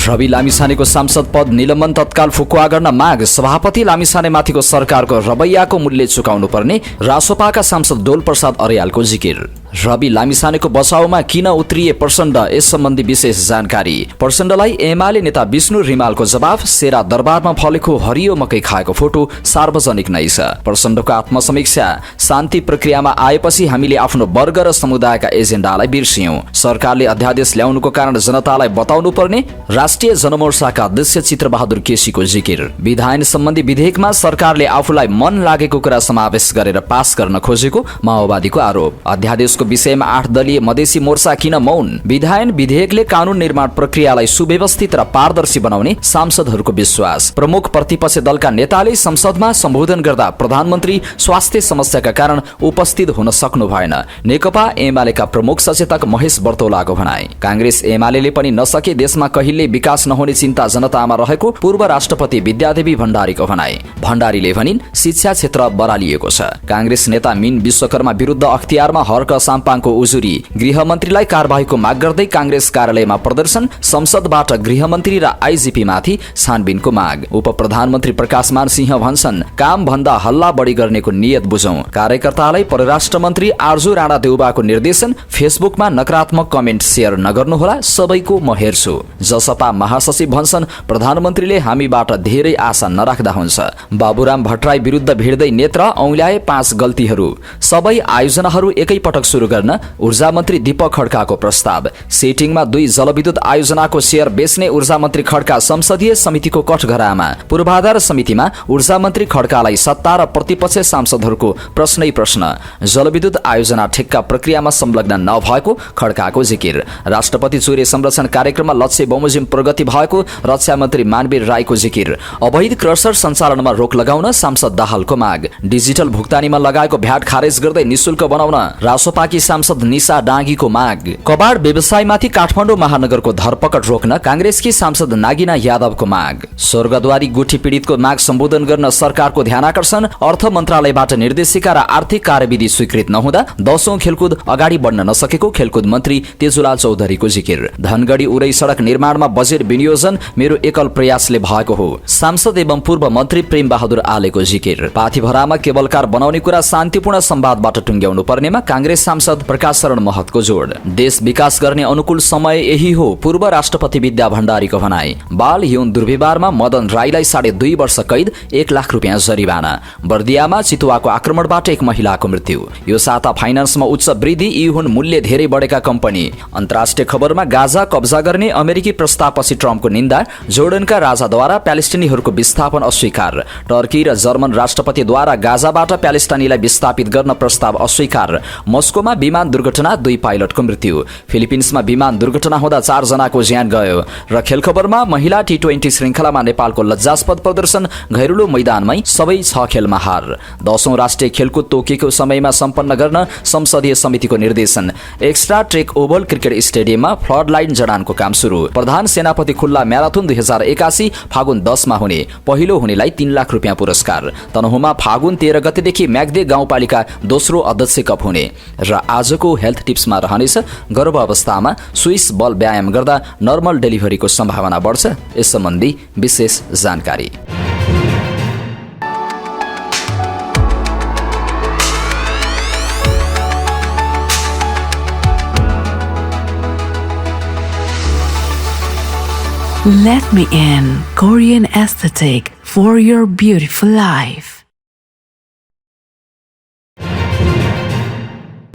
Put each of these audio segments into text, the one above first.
रवि लामिछानेको सांसद पद निलम्बन तत्काल फुकुवा गर्न माग। सभापति लामिछानेमाथिको सरकारको रवैयाको मूल्य चुकाउनु पर्ने रासोपाका सांसद डोल प्रसाद अर्यालको जिकिर। रवि लामिछानेको बचाउमा किन उत्रिए प्रचण्ड, यस सम्बन्धी विशेष जानकारी। प्रचण्डलाई एमाले नेता विष्णु रिमालको जवाफ। सेरा दरबारमा फलेको हरियो मकै खाएको फोटो सार्वजनिक नै छ। प्रचण्डको आत्मसमीक्षा। शान्ति प्रक्रियामा आएपछि हामीले आफ्नो वर्ग र समुदायका एजेन्डालाई बिर्सियौं। सरकारले अध्यादेश ल्याउनुको कारण जनतालाई बताउनु पर्ने राष्ट्रिय जनमोर्चाका अध्यक्ष चित्रबहादुर केसीको जिकिर। विधायन सम्बन्धी विधेयकमा सरकारले आफूलाई मन लागेको कुरा समावेश गरेर पास गर्न खोजेको माओवादीको आरोप। अध्यादेशको विषयमा 8 दलीय मधेसी मोर्चा किन मौन। विधायन विधेयकले कानून निर्माण प्रक्रियालाई सुव्यवस्थित र पारदर्शी बनाउने सांसदहरूको विश्वास। प्रमुख प्रतिपक्ष दलका नेताले संसदमा सम्बोधन गर्दा प्रधानमन्त्री स्वास्थ्य समस्याका कारण उपस्थित हुन सक्नु भएन। नेकपा एमालेका प्रमुख सचेतक महेश बर्तौलाको भनाई। कांग्रेस एमालेले पनि नसके देशमा कहिल्यै विकास नहुने चिन्ता जनतामा रहेको पूर्व राष्ट्रपति विद्यादेवी भण्डारीको भनाई। भण्डारीले भनिन् शिक्षा क्षेत्र बरालिएको छ। कांग्रेस नेता मीन विश्वकर्मा विरुद्ध अख्तियारमा हर्क साम्पाङको उजुरी। गृहमन्त्रीलाई कारबाहीको माग गर्दै कांग्रेस कार्यालयमा प्रदर्शन। संसदबाट गृहमन्त्री र आईजीपी माथि छानबिनको माग। उप प्रधानमन्त्री प्रकाशमान सिंह भन्छन् काम भन्दा हल्ला बढी गर्नेको नियत बुझौं। कार्यकर्तालाई परराष्ट्र मन्त्री आर्जु राणा देउबाको निर्देशन। फेसबुकमा नकारात्मक कमेन्ट शेयर नगर्नुहोला, सबैको म हेर्छु। जसपा महासचिव भन्छन् प्रधानमन्त्रीले हामीबाट धेरै आशा नराख्दा हुन्छ। बाबुराम भट्टराई विरुद्ध भिड्दै नेत्र औंल्याए 5 गल्तीहरू। सबै आयोजनाहरू एकैपटक सुरु गर्न ऊर्जा मन्त्री दीपक खड्काको प्रस्ताव। सेटिङमा 2 जलविद्युत आयोजनाको शेयर बेच्ने ऊर्जा मन्त्री खड्का संसदीय समितिको कठघरामा। पूर्वाधार समितिमा ऊर्जा मन्त्री खड्कालाई सत्ता र प्रतिपक्ष सांसदहरूको प्रश्नै प्रश्न। जलविद्युत आयोजना ठेक्का प्रक्रियामा संलग्न नभएको खड्काको जिकिर। राष्ट्रपति चुरे संरक्षण कार्यक्रममा लक्ष्य बमोजिम प्रगति भएको रक्षा मन्त्री मानवीर राईको जिकिर। अवैध क्रसर सञ्चालनमा रोक लगाउन सांसद दाहालको माग। डिजिटल भुक्तानीमा लगाएको भ्याट खारेज गर्दै निशुल्क बनाउन रासोपाकी सांसद निशा डाँगीको माग। कबाड व्यवसायमाथि काठमाडौँ महानगरको धरपकड रोक्न कांग्रेसकी सांसद नागिना यादवको माग। स्वर्गद्वारी गुठी पीडितको माग सम्बोधन गर्न सरकारको ध्यानाकर्षण। अर्थ मन्त्रालयबाट निर्देशिका र आर्थिक कार्यविधि स्वीकृत नहुँदा 10औं खेलकुद अगाडि बढ्न नसकेको खेलकुद मन्त्री तेजुलाल चौधरीको जिकिर। धनगढी उरै सडक निर्माणमा बजेट विनियोजन मेरो एकल प्रयासले भएको हो। सांसद एवं पूर्व मन्त्री प्रेम बहादुर आलेको जिकिर। पाथीभरामा केबलकार बनाउने कुरा शान्तिपूर्ण संवादबाट टुंग्याउनु पर्नेमा कांग्रेस सांसद प्रकाश शरण महतको जोड। देश विकास गर्ने अनुकूल समय यही हो, पूर्व राष्ट्रपति विद्या भण्डारीको भनाई। बाल यौन दुर्व्यवहारमा मदन राईलाई 2.5 वर्ष कैद, 1 लाख रुपियाँ जरिवाना। बर्दियामा चितुवाको आक्रमणबाट 1 महिलाको मृत्यु। यो साता फाइनान्समा उच्च वृद्धि, यी हुन् मूल्य धेरै बढेका कम्पनी। अन्तर्राष्ट्रिय खबरमा गाजा कब्जा गर्ने अमेरिकी प्रस्तावपछि ट्रम्पको निन्दा। जोर्डनका राजाद्वारा प्यालेस्टिनीहरूको विस्थापन अस्वीकार। टर्की र जर्मन राष्ट्रपतिद्वारा गाजाबाट प्यालेस्टाइनीलाई विस्थापित गर्न प्रस्ताव अस्वीकार। मस्कोमा विमान दुर्घटना, 2 पाइलटको मृत्यु। फिलिपिन्समा विमान दुर्घटना हुँदा 4 जनाको ज्यान गयो। र खेल खबरमा महिला T20 श्रृङ्खलामा नेपालको लज्जास्पद प्रदर्शन, घैरुलो मैदानमै सबै 6 खेलमा हार। 10औं राष्ट्रिय खेलकुद तोकेको समयमा सम्पन्न गर्न संसदीय समितिको निर्देशन। एक्स्ट्रा ट्रेक ओभल क्रिकेट स्टेडियममा फ्लड लाइन जडानको काम सुरु। प्रधान सेनापति खुल्ला म्याराथन 2081 फागुन 10 मा हुने। पहिलो हुनेलाई 3 लाख रुपियाँ पुरस्कार। तनहुमा फागुन 13 गतेदेखि म्याग्दे गाउँपालिका दोस्रो अध्यक्ष कप हुने। र आजको हेल्थ टिप्समा रहनेछ गर्भावस्थामा स्विस बल व्यायाम गर्दा नर्मल डेलिभरीको सम्भावना बढ्छ, यस सम्बन्धी विशेष जानकारी। Let me in, Korean aesthetic for your beautiful life.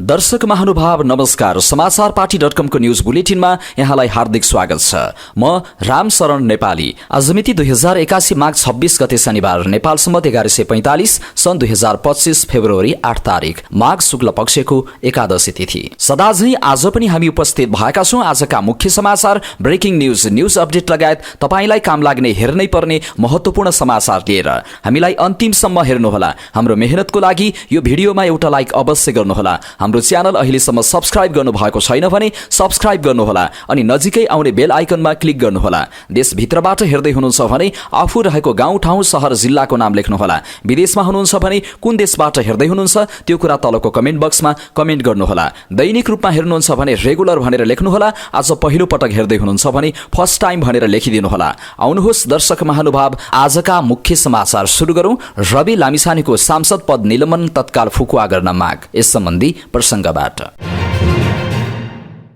दर्शक महानुभाव नमस्कार। समाचार पार्टी.com को न्यूज बुलेटिनमा यहाँलाई हार्दिक स्वागत छ। म रामशरण नेपाली। आज मिति 2081 माघ 26 गते शनिबार। नेपाल सम्मत 1145 सन् 2025 फेब्रुअरी 8 तारिक माघ शुक्ल पक्षको एकादशी तिथि। सदाझै आज पनि हामी उपस्थित भएका छौं आजका मुख्य समाचार, ब्रेकिङ न्यूज अपडेट लगायत तपाईलाई काम लाग्ने हेर्नै पर्ने महत्त्वपूर्ण समाचार लिएर। हामीलाई अन्तिमसम्म हेर्नुहोला। हाम्रो मेहनतको लागि यो भिडियोमा एउटा लाइक अवश्य गर्नुहोला। हाम्रो हाम्रो च्यानल अहिलेसम्म सब्स्क्राइब गर्नुभएको छैन भने सब्स्क्राइब गर्नुहोला अनि नजिकै आउने बेल आइकनमा क्लिक गर्नुहोला। देशभित्रबाट हेर्दै हुनुहुन्छ भने आफू रहेको गाउँ ठाउँ शहर जिल्लाको नाम लेख्नुहोला। विदेशमा हुनुहुन्छ भने कुन देशबाट हेर्दै हुनुहुन्छ त्यो कुरा तलको कमेन्ट बक्समा कमेन्ट गर्नुहोला। दैनिक रूपमा हेर्नुहुन्छ भने रेगुलर भनेर लेख्नुहोला। आज पहिलो पटक हेर्दै हुनुहुन्छ भने फर्स्ट टाइम भनेर लेखिदिनुहोला। आउनुहोस् दर्शक महानुभाव, आजका मुख्य समाचार सुरु गरौं। रवि लामिछानेको सांसद पद निलम्बन तत्काल फुकुवा गर्न माग, यस सम्बन्धी प्रसंगबाट।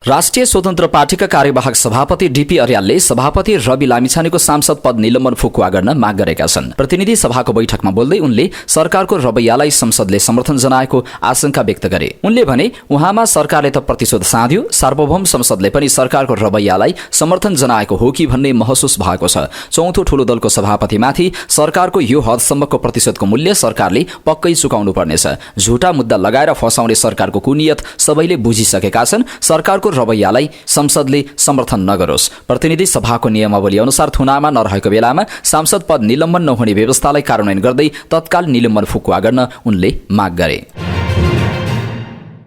राष्ट्रिय स्वतन्त्र पार्टीका कार्यवाहक सभापति डीपी अर्यालले सभापति रवि लामिछानेको सांसद पद निलम्बन फुकुवा गर्न माग गरेका छन्। प्रतिनिधि सभाको बैठकमा बोल्दै उनले सरकारको रवैयालाई संसदले समर्थन जनाएको आशंका व्यक्त गरे। उनले भने उहाँमा सरकारले त प्रतिशोध साध्यो, सार्वभौम संसदले पनि सरकारको रवैयालाई समर्थन जनाएको हो कि भन्ने महसुस भएको छ। चौथो ठूलो दलको सभापतिमाथि सरकारको यो हदसम्मको प्रतिशोधको मूल्य सरकारले पक्कै चुकाउनु पर्नेछ। झुटा मुद्दा लगाएर फसाउने सरकारको कुनियत सबैले बुझिसकेका छन्। सरकारको रवैयालाई संसदले समर्थन नगरोस्। प्रतिनिधि सभाको नियमावली अनुसार थुनामा नरहेको बेलामा सांसद पद निलम्बन नहुने व्यवस्थालाई कार्यान्वयन गर्दै तत्काल निलम्बन फुकुवा गर्न उनले माग गरे।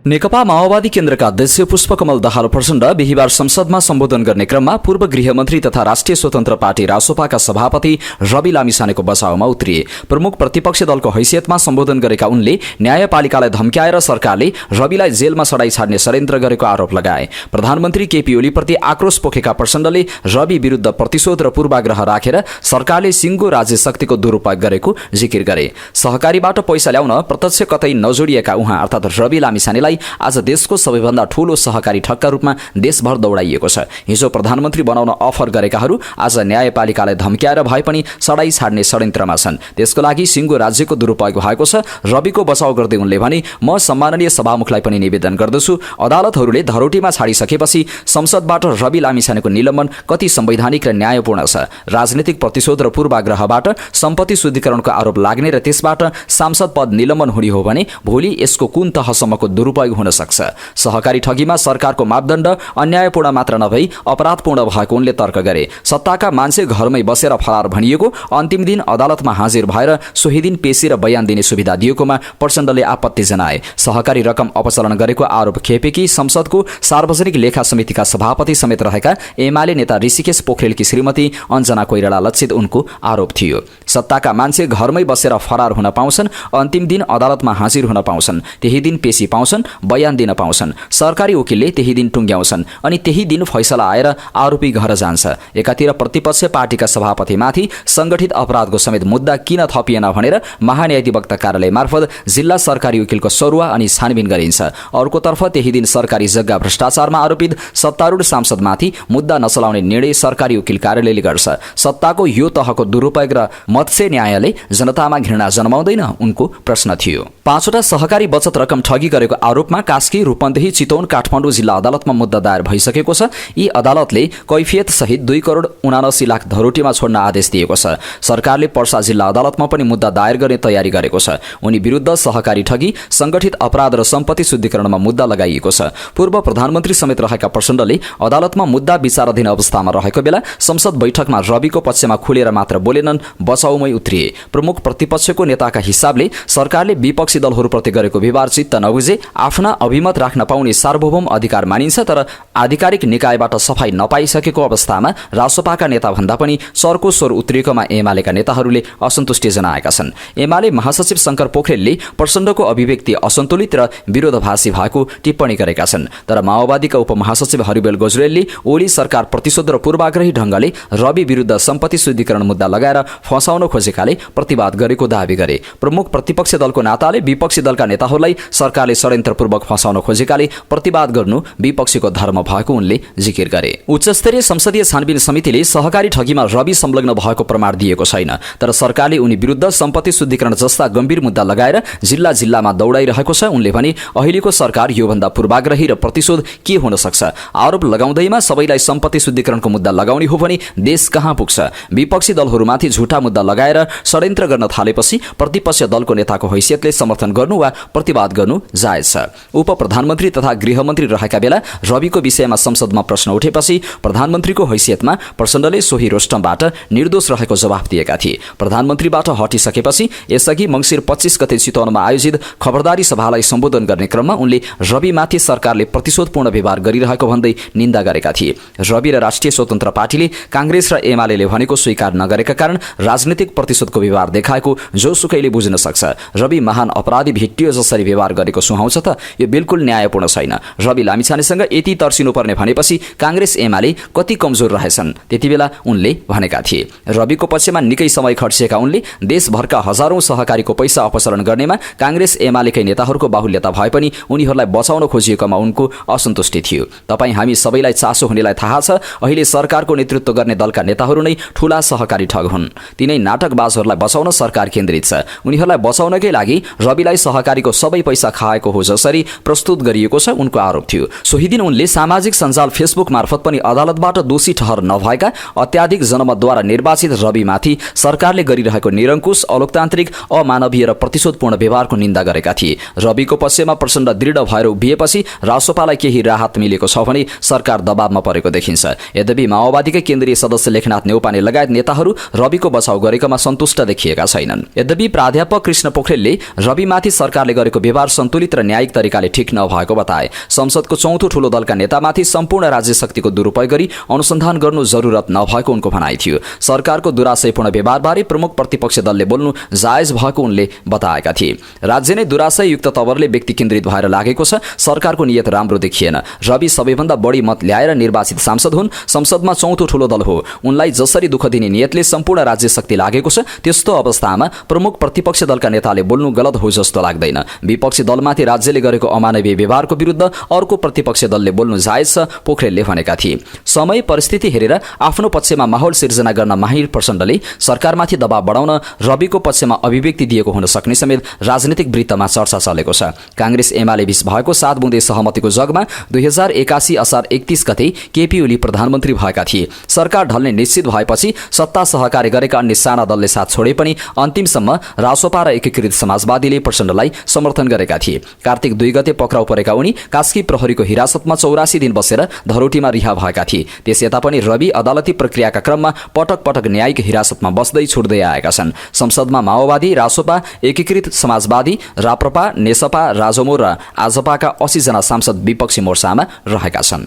नेकपा माओवादी केन्द्रका अध्यक्ष पुष्पकमल दाहाल प्रचण्ड बिहिबार संसदमा सम्बोधन गर्ने क्रममा पूर्व गृहमन्त्री तथा राष्ट्रिय स्वतन्त्र पार्टी रासोपाका सभापति रवि लामिछानेको बचाउमा उत्रिए। प्रमुख प्रतिपक्षी दलको हैसियतमा सम्बोधन गरेका उनले न्यायपालिकालाई धम्क्याएर सरकारले रविलाई जेलमा सडाई छाड्ने षड्यन्त्र गरेको आरोप लगाए। प्रधानमन्त्री केपी ओलीप्रति आक्रोश पोखेका प्रचण्डले रवि विरुद्ध प्रतिशोध र पूर्वाग्रह राखेर सरकारले सिङ्गो राज्य शक्तिको दुरुपयोग गरेको जिकिर गरे। सहकारीबाट पैसा ल्याउन प्रत्यक्ष कतै नजोडिएका उहाँ अर्थात् रवि लामिछानेलाई आज देशको सबैभन्दा ठूलो सहकारी ठगका रूपमा देशभर दौडाइएको छ। हिजो प्रधानमन्त्री बनाउन अफर गरेकाहरू आज न्यायपालिकालाई धम्क्याएर भए पनि सडाई छाड्ने षड्यन्त्रमा छन्। त्यसको लागि सिङ्गो राज्यको दुरुपयोग भएको छ। रविको बचाउ गर्दै उनले भने, म सम्माननीय सभामुखलाई पनि निवेदन गर्दछु, अदालतहरूले धरोटीमा छाडिसकेपछि संसदबाट रवि लामिछानेको निलम्बन कति संवैधानिक र न्यायपूर्ण छ। राजनीतिक प्रतिशोध र पूर्वाग्रहबाट सम्पत्ति शुद्धिकरणको आरोप लाग्ने र त्यसबाट सांसद पद निलम्बन हुने हो भने भोलि यसको कुन तहसम्मको दुरुपयोग हुन सक्छ। सहकारी ठगीमा सरकारको मापदण्ड अन्यायपूर्ण मात्र नभई अपराधपूर्ण भएको उनले तर्क गरे। सत्ताका मान्छे घरमै बसेर फरार भनिएको, अन्तिम दिन अदालतमा हाजिर भएर सोही दिन पेशी र बयान दिने सुविधा दिएकोमा प्रचण्डले आपत्ति जनाए। सहकारी रकम अपचलन गरेको आरोप खेपेकी संसदको सार्वजनिक लेखा समितिका सभापति समेत रहेका एमाले नेता ऋषिकेश पोखरेलकी श्रीमती अञ्जना कोइराला लक्षित उनको आरोप थियो। सत्ताका मान्छे घरमै बसेर फरार हुन पाउँछन्, अन्तिम दिन अदालतमा हाजिर हुन पाउँछन्, त्यही दिन पेशी पाउँछन्, बयान दिन पाउँछन्। सरकारी वकिलले त्यही दिन टुङ्ग्याउँछन् अनि त्यही दिन फैसला आएर आरोपी घर जान्छ। एकातिर प्रतिपक्ष पार्टीका सभापतिमाथि संगठित अपराधको समेत मुद्दा किन थपिएन भनेर महान्यायाधिवक्ता कार्यालय मार्फत जिल्ला सरकारी वकिलको सरुवा अनि छानबिन गरिन्छ। अर्कोतर्फ त्यही दिन सरकारी जग्गा भ्रष्टाचारमा आरोपित सत्तारूढ सांसदमाथि मुद्दा नचलाउने निर्णय सरकारी वकिल कार्यालयले गर्छ। सत्ताको यो तहको दुरुपयोग र मत्स्य न्यायले जनतामा घृणा जन्माउँदैन, उनको प्रश्न थियो। 5वटा सहकारी बचत रकम ठगी गरेको आरोपमा कास्की, रूपन्देही, चितवन, काठमाडौँ जिल्ला अदालतमा मुद्दा दायर भइसकेको छ। यी अदालतले कैफियत सहित 2 करोड 79 लाख धरोटीमा छोड्न आदेश दिएको छ। सरकारले पर्सा जिल्ला अदालतमा पनि मुद्दा दायर गर्ने तयारी गरेको छ। उनी विरुद्ध सहकारी ठगी, संगठित अपराध र सम्पत्ति शुद्धिकरणमा मुद्दा लगाइएको छ। पूर्व प्रधानमन्त्री समेत रहेका प्रचण्डले अदालतमा मुद्दा विचाराधीन अवस्थामा रहेको बेला संसद बैठकमा रविको पक्षमा खुलेर मात्र बोलेनन्, बचाउमै उत्रिए। प्रमुख प्रतिपक्षको नेताका हिसाबले सरकारले विपक्षी दलहरूप्रति गरेको व्यवहार चित्त नबुझे आफ्ना अभिमत राख्न पाउने सार्वभौम अधिकार मानिन्छ, तर आधिकारिक निकायबाट सफाई नपाइसकेको अवस्थामा रासोपाका नेता भन्दा पनि चर्को स्वर उत्रिएकोमा एमालेका नेताहरूले असन्तुष्टि जनाएका छन्। एमाले महासचिव शंकर पोखरेलले प्रचण्डको अभिव्यक्ति असन्तुलित र विरोधाभासी भएको टिप्पणी गरेका छन्। तर माओवादीका उपमहासचिव हरिबेल गजरेलले ओली सरकार प्रतिशोध र पूर्वाग्रही ढंगले रवि विरुद्ध सम्पत्ति शुद्धिकरण मुद्दा लगाएर फसाउन खोजेकाले प्रतिवाद गरेको दावी गरे। प्रमुख प्रतिपक्ष दलको नाताले विपक्षी दलका नेताहरूलाई सरकारले षड्यन्त्रपूर्वक फसाउन खोजेकाले प्रतिवाद गर्नु विपक्षीको धर्म भएको उनले जिकिर गरे। उच्चस्तरीय संसदीय छानबिन समितिले सहकारी ठगीमा रवि संलग्न भएको प्रमाण दिएको छैन, तर सरकारले उनी विरुद्ध सम्पत्ति शुद्धिकरण जस्ता गम्भीर मुद्दा लगाएर जिल्ला जिल्लामा दौडाइरहेको छ। उनले भने अहिलेको सरकार योभन्दा पूर्वाग्रही र प्रतिशोध के हुन सक्छ? आरोप लगाउँदैमा सबैलाई सम्पत्ति शुद्धिकरणको मुद्दा लगाउने हो भने देश कहाँ पुग्छ? विपक्षी दलहरूमाथि झुटा मुद्दा लगाएर षड्यन्त्र गर्न थालेपछि प्रतिपक्ष दलको नेताको हैसियतले समर्थन गर्नु वा प्रतिवाद गर्नु जायज छ। उप प्रधानमन्त्री तथा गृहमन्त्री रहेका बेला रविको विषयमा संसदमा प्रश्न उठेपछि प्रधानमन्त्रीको हैसियतमा प्रचण्डले सोही रोस्टमबाट निर्दोष रहेको जवाफ दिएका थिए। प्रधानमन्त्रीबाट हटिसकेपछि यसअघि मङ्सिर 25 गते चितवनमा आयोजित खबरदारी सभालाई सम्बोधन गर्ने क्रममा उनले रविमाथि सरकारले प्रतिशोधपूर्ण व्यवहार गरिरहेको भन्दै निन्दा गरेका थिए। रवि र राष्ट्रिय स्वतन्त्र पार्टीले कांग्रेस र एमाले भनेको स्वीकार नगरेका कारण राजनीतिक प्रतिशोधको व्यवहार देखाएको जोसुकैले बुझ्न सक्छ। रवि महान अपराधी भेटियो जसरी व्यवहार गरेको सुहाउँछ त यो बिल्कुल न्यायपूर्ण छैन। रवि लामिछानेसँग यति तर्सिनुपर्ने भनेपछि कांग्रेस एमाले कति कमजोर रहेछन् त्यतिबेला उनले भनेका थिए। रविको पक्षमा निकै समय खर्चिएका उनले देशभरका हजारौं सहकारीको पैसा अपसरण गर्नेमा कांग्रेस एमालेकै नेताहरूको बाहुल्यता भए पनि उनीहरूलाई बचाउन खोजिएकोमा उनको असन्तुष्टि थियो। तपाईँ हामी सबैलाई चासो हुनेलाई थाहा छ, अहिले सरकारको नेतृत्व गर्ने दलका नेताहरू नै ठूला सहकारी ठग हुन्। तिनै नाटकबाजहरूलाई बचाउन सरकार केन्द्रित छ। उनीहरूलाई बचाउनकै लागि रविलाई सहकारीको सबै पैसा खाएको हो जसरी प्रस्तुत गरिएको छ उनको आरोप थियो। सोही दिन उनले सामाजिक सञ्जाल फेसबुक मार्फत पनि अदालतबाट दोषी ठहर नभएका अत्याधिक जनमतद्वारा निर्वाचित रविमाथि सरकारले गरिरहेको निरङ्कुश, अलोकतान्त्रिक, अमानवीय र प्रतिशोधपूर्ण व्यवहारको निन्दा गरेका थिए। रविको पक्षमा प्रचण्ड दृढ भएर उभिएपछि रासोपालाई केही राहत मिलेको छ भने सरकार दबावमा परेको देखिन्छ। यद्यपि माओवादीकै केन्द्रीय सदस्य लेखनाथ नेउपाने लगायत नेताहरू रविको बचाउ गरेकोमा सन्तुष्ट देखिएका छैनन्। यद्यपि प्राध्यापक कृष्ण पोखरेलले रविमाथि सरकारले गरेको व्यवहार सन्तुलित र न्यायिक तरिकाले ठिक नभएको बताए। संसदको चौथो ठूलो दलका नेतामाथि सम्पूर्ण राज्य शक्तिको दुरुपयोग गरी अनुसन्धान गर्नु जरुरत नभएको उनको भनाइ थियो। सरकारको दुराशयपूर्ण व्यवहारबारे प्रमुख प्रतिपक्षी दलले बोल्नु जायज भएको उनले बताएका थिए। राज्य नै दुराशययुक्त तवरले व्यक्ति केन्द्रित भएर लागेको छ। सरकारको नियत राम्रो देखिएन। रवि सबैभन्दा बढी मत ल्याएर निर्वाचित सांसद हुन्। संसदमा चौथो ठूलो दल हो। उनलाई जसरी दुःख दिने नियतले सम्पूर्ण राज्य शक्ति लागेको छ त्यस्तो अवस्थामा प्रमुख प्रतिपक्ष दलका नेताले बोल्नु गलत हो जस्तो लाग्दैन। विपक्षी दलमाथि राज्यले गरेको अमानवीय व्यवहारको विरुद्ध अर्को प्रतिपक्षी दलले बोल्नु जायज छ, पोखरेलले भनेका थिए। समय परिस्थिति हेरेर आफ्नो पक्षमा माहौल सिर्जना गर्न माहिर प्रचण्डले सरकारमाथि दबाव बढाउन रविको पक्षमा अभिव्यक्ति दिएको हुन सक्ने समेत राजनीतिक वृत्तमा चर्चा चलेको छ। कांग्रेस एमाले बीच भएको 7 बुँदे सहमतिको जगमा 2081 असार 31 गते केपी ओली प्रधानमन्त्री भएका थिए। सरकार ढल्ने निश्चित भएपछि सत्ता सहकारी गरेका अन्य साना दलले साथ छोडे पनि अन्तिमसम्म रासोपा र एकीकृत समाजवादीले प्रचण्डलाई समर्थन गरेका थिए। कार्तिक 2 गते पक्राउ परेका उनी कास्की प्रहरीको हिरासतमा 84 दिन बसेर धरोटीमा रिहा भएका थिए। त्यस यता पनि रवि अदालती प्रक्रियाका क्रममा पटक पटक न्यायिक हिरासतमा बस्दै छुट्दै आएका छन्। संसदमा माओवादी, रासोपा, एकीकृत समाजवादी, राप्रपा, नेसपा, राजमो र आजपाका 80 जना सांसद विपक्षी मोर्चामा रहेका छन्।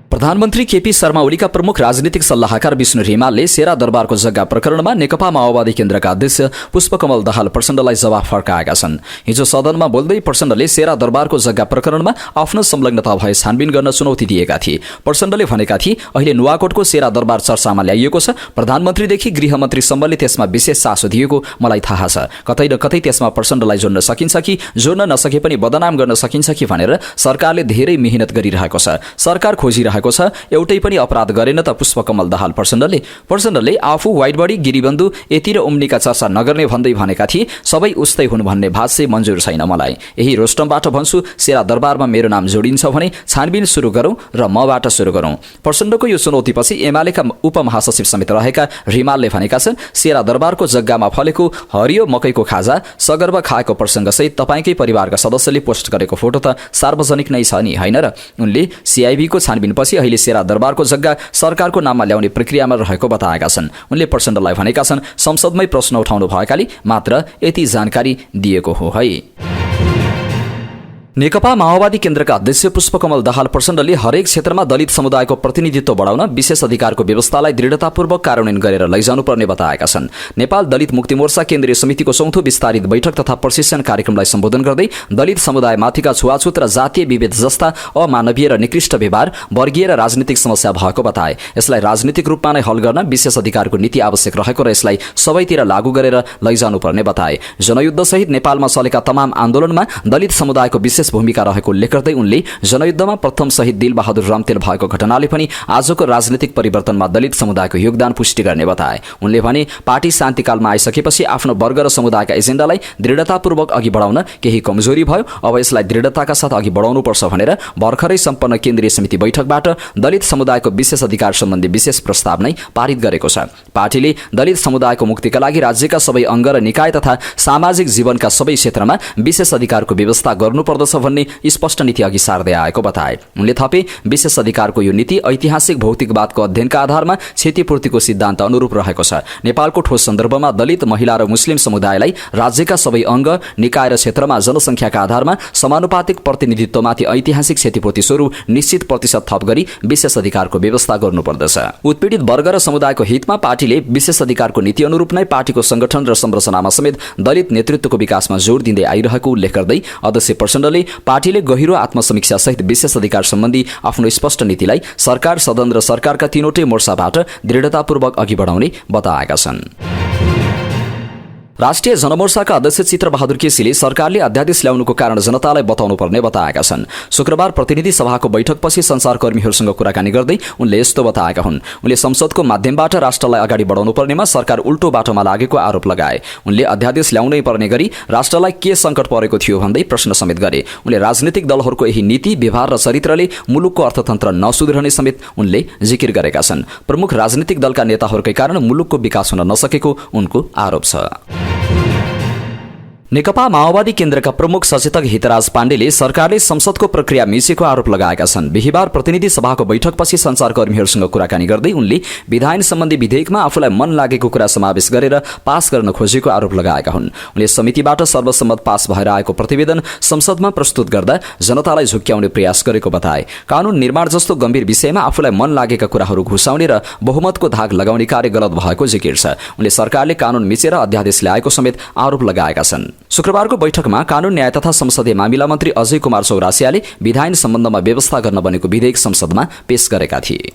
प्रधानमन्त्री केपी शर्मा ओलीका प्रमुख राजनीतिक सल्लाहकार विष्णु रिमालले शेरा दरबारको जग्गा प्रकरणमा नेकपा माओवादी केन्द्रका अध्यक्ष पुष्पकमल दाहाल प्रचण्डलाई जवाफ फर्काएका छन्। हिजो सदनमा बोल्दै प्रचण्डले शेरा दरबारको जग्गा प्रकरणमा आफ्नो संलग्नता भए छानबिन गर्न चुनौती दिएका थिए। प्रचण्डले भनेका थिए, अहिले नुवाकोटको शेरा दरबार चर्चामा ल्याइएको छ। प्रधानमन्त्रीदेखि गृहमन्त्रीसम्मले त्यसमा विशेष चासो दिएको मलाई थाहा छ। कतै न कतै त्यसमा प्रचण्डलाई जोड्न सकिन्छ कि जोड्न नसके पनि बदनाम गर्न सकिन्छ कि भनेर सरकारले धेरै मेहनत गरिरहेको छ। सरकार खोजिरहेको छ। एउटै पनि अपराध गरेन त पुष्पकमल दाहाल प्रचण्डले आफू वाइटबडी गिरिबन्धु यति र उम्नीका चर्चा नगर्ने भन्दै भनेका थिए। सबै उस्तै हुन् भन्ने भाष्य मन्जुर छैन मलाई। यही रोस्टमबाट भन्छु, शेरा दरबारमा मेरो नाम जोडिन्छ भने छानबिन सुरु गरौँ र मबाट सुरु गरौँ। प्रचण्डको यो चुनौतीपछि एमालेका उपमहासचिव समेत रहेका रिमालले भनेका छन्, शेरा दरबारको जग्गामा फलेको हरियो मकैको खाजा सगर्भ खाएको प्रसङ्गसहित तपाईँकै परिवारका सदस्यले पोस्ट गरेको फोटो त सार्वजनिक नै छ नि, होइन र? उनले सिआइबीको छानबिनपछि अहिले शेरा दरबारको जग्गा सरकारको नाममा ल्याउने प्रक्रियामा रहेको बताएका छन्। उनले प्रचण्डलाई भनेका छन्, संसदमै प्रश्न उठाउनु भएकाले मात्र यति जानकारी दिएको हो है। नेकपा माओवादी केन्द्रका अध्यक्ष पुष्पकमल दाहाल प्रचण्डले हरेक क्षेत्रमा दलित समुदायको प्रतिनिधित्व बढाउन विशेष अधिकारको व्यवस्थालाई दृढतापूर्वक कार्यान्वयन गरेर लैजानुपर्ने बताएका छन्। नेपाल दलित मुक्ति मोर्चा केन्द्रीय समितिको 4थो विस्तारित बैठक तथा प्रशिक्षण कार्यक्रमलाई सम्बोधन गर्दै दलित समुदायमाथिका छुवाछुत र जातीय विभेद जस्ता अमानवीय र निकृष्ट व्यवहार वर्गीय र राजनीतिक समस्या भएको बताए। यसलाई राजनीतिक रूपमा नै हल गर्न विशेष अधिकारको नीति आवश्यक रहेको र यसलाई सबैतिर लागू गरेर लैजानुपर्ने बताए। जनयुद्धसहित नेपालमा चलेका तमाम आन्दोलनमा दलित समुदायको विशेष विशेष भूमिका रहेको उल्लेख गर्दै उनले जनयुद्धमा प्रथम शहीद दिलबहादुर रम्तेल भएको घटनाले पनि आजको राजनीतिक परिवर्तनमा दलित समुदायको योगदान पुष्टि गर्ने बताए। उनले भने पार्टी शान्तिकालमा आइसकेपछि आफ्नो वर्ग र समुदायका एजेन्डालाई दृढतापूर्वक अघि बढाउन केही कमजोरी भयो, अब यसलाई दृढताका साथ अघि बढाउनुपर्छ भनेर भर्खरै सम्पन्न केन्द्रीय समिति बैठकबाट दलित समुदायको विशेष अधिकार सम्बन्धी विशेष प्रस्ताव नै पारित गरेको छ। पार्टीले दलित समुदायको मुक्तिका लागि राज्यका सबै अङ्ग र निकाय तथा सामाजिक जीवनका सबै क्षेत्रमा विशेष अधिकारको व्यवस्था गर्नुपर्दछ भन्ने स्पष्ट नीति अघि सार्दै आएको बताए। उनले थपे विशेष अधिकारको यो नीति ऐतिहासिक भौतिकवादको अध्ययनका आधारमा क्षतिपूर्तिको सिद्धान्त अनुरूप रहेको छ। नेपालको ठोस सन्दर्भमा दलित, महिला र मुस्लिम समुदायलाई राज्यका सबै अङ्ग, निकाय र क्षेत्रमा जनसङ्ख्याका आधारमा समानुपातिक प्रतिनिधित्वमाथि ऐतिहासिक क्षतिपूर्ति स्वरूप निश्चित प्रतिशत थप गरी विशेष अधिकारको व्यवस्था गर्नुपर्दछ। उत्पीडित वर्ग र समुदायको हितमा पार्टीले विशेष अधिकारको नीति अनुरूप नै पार्टीको संगठन र संरचनामा समेत दलित नेतृत्वको विकासमा जोड दिँदै आइरहेको उल्लेख गर्दै अध्यक्ष प्रचण्डले पार्टीले गहिरो आत्मसमीक्षा सहित विशेष अधिकार सम्बन्धी आफ्नो स्पष्ट नीतिलाई सरकार, सदन र सरकारका तीनवटै मोर्चाबाट दृढतापूर्वक अघि बढाउने बताएका छन्। राष्ट्रिय जनमोर्चाका अध्यक्ष चित्रबहादुर केसीले सरकारले अध्यादेश ल्याउनुको कारण जनतालाई बताउनु पर्ने बताएका छन्। शुक्रबार प्रतिनिधि सभाको बैठकपछि संचारकर्मीहरूसँग कुराकानी गर्दै उनले यस्तो बताएका हुन्। उनले संसदको माध्यमबाट राष्ट्रलाई अगाडि बढाउनु पर्नेमा सरकार उल्टो बाटोमा लागेको आरोप लगाए। उनले अध्यादेश ल्याउनै पर्ने गरी राष्ट्रलाई के सङ्कट परेको थियो भन्दै प्रश्न समेत गरे। उनले राजनीतिक दलहरूको यही नीति, व्यवहार र चरित्रले मुलुकको अर्थतन्त्र नसुध्रने समेत उनले जिकिर गरेका छन्। प्रमुख राजनीतिक दलका नेताहरूकै कारण मुलुकको विकास हुन नसकेको उनको आरोप छ। नेकपा माओवादी केन्द्रका प्रमुख सचेतक हितराज पाण्डेले सरकारले संसदको प्रक्रिया मिचेको आरोप लगाएका छन्। बिहीबार प्रतिनिधि सभाको बैठकपछि संचारकर्मीहरूसँग कुराकानी गर्दै उनले विधायन सम्बन्धी विधेयकमा आफूलाई मन लागेको कुरा समावेश गरेर पास गर्न खोजेको आरोप लगाएका हुन्। उनले समितिबाट सर्वसम्मत पास भएर आएको प्रतिवेदन संसदमा प्रस्तुत गर्दा जनतालाई झुक्क्याउने प्रयास गरेको बताए। कानून निर्माण जस्तो गम्भीर विषयमा आफूलाई मन लागेका कुराहरू घुसाउने र बहुमतको धाग लगाउने कार्य गलत भएको जिकिर छ। उनले सरकारले कानून मिचेर अध्यादेश ल्याएको समेत आरोप लगाएका छन्। शुक्रबारको बैठकमा कानून, न्याय तथा संसदीय मामिला मन्त्री अजय कुमार चौरासियाले विधायन सम्बन्धमा व्यवस्था गर्न बनेको विधेयक संसदमा पेश गरेका थिए।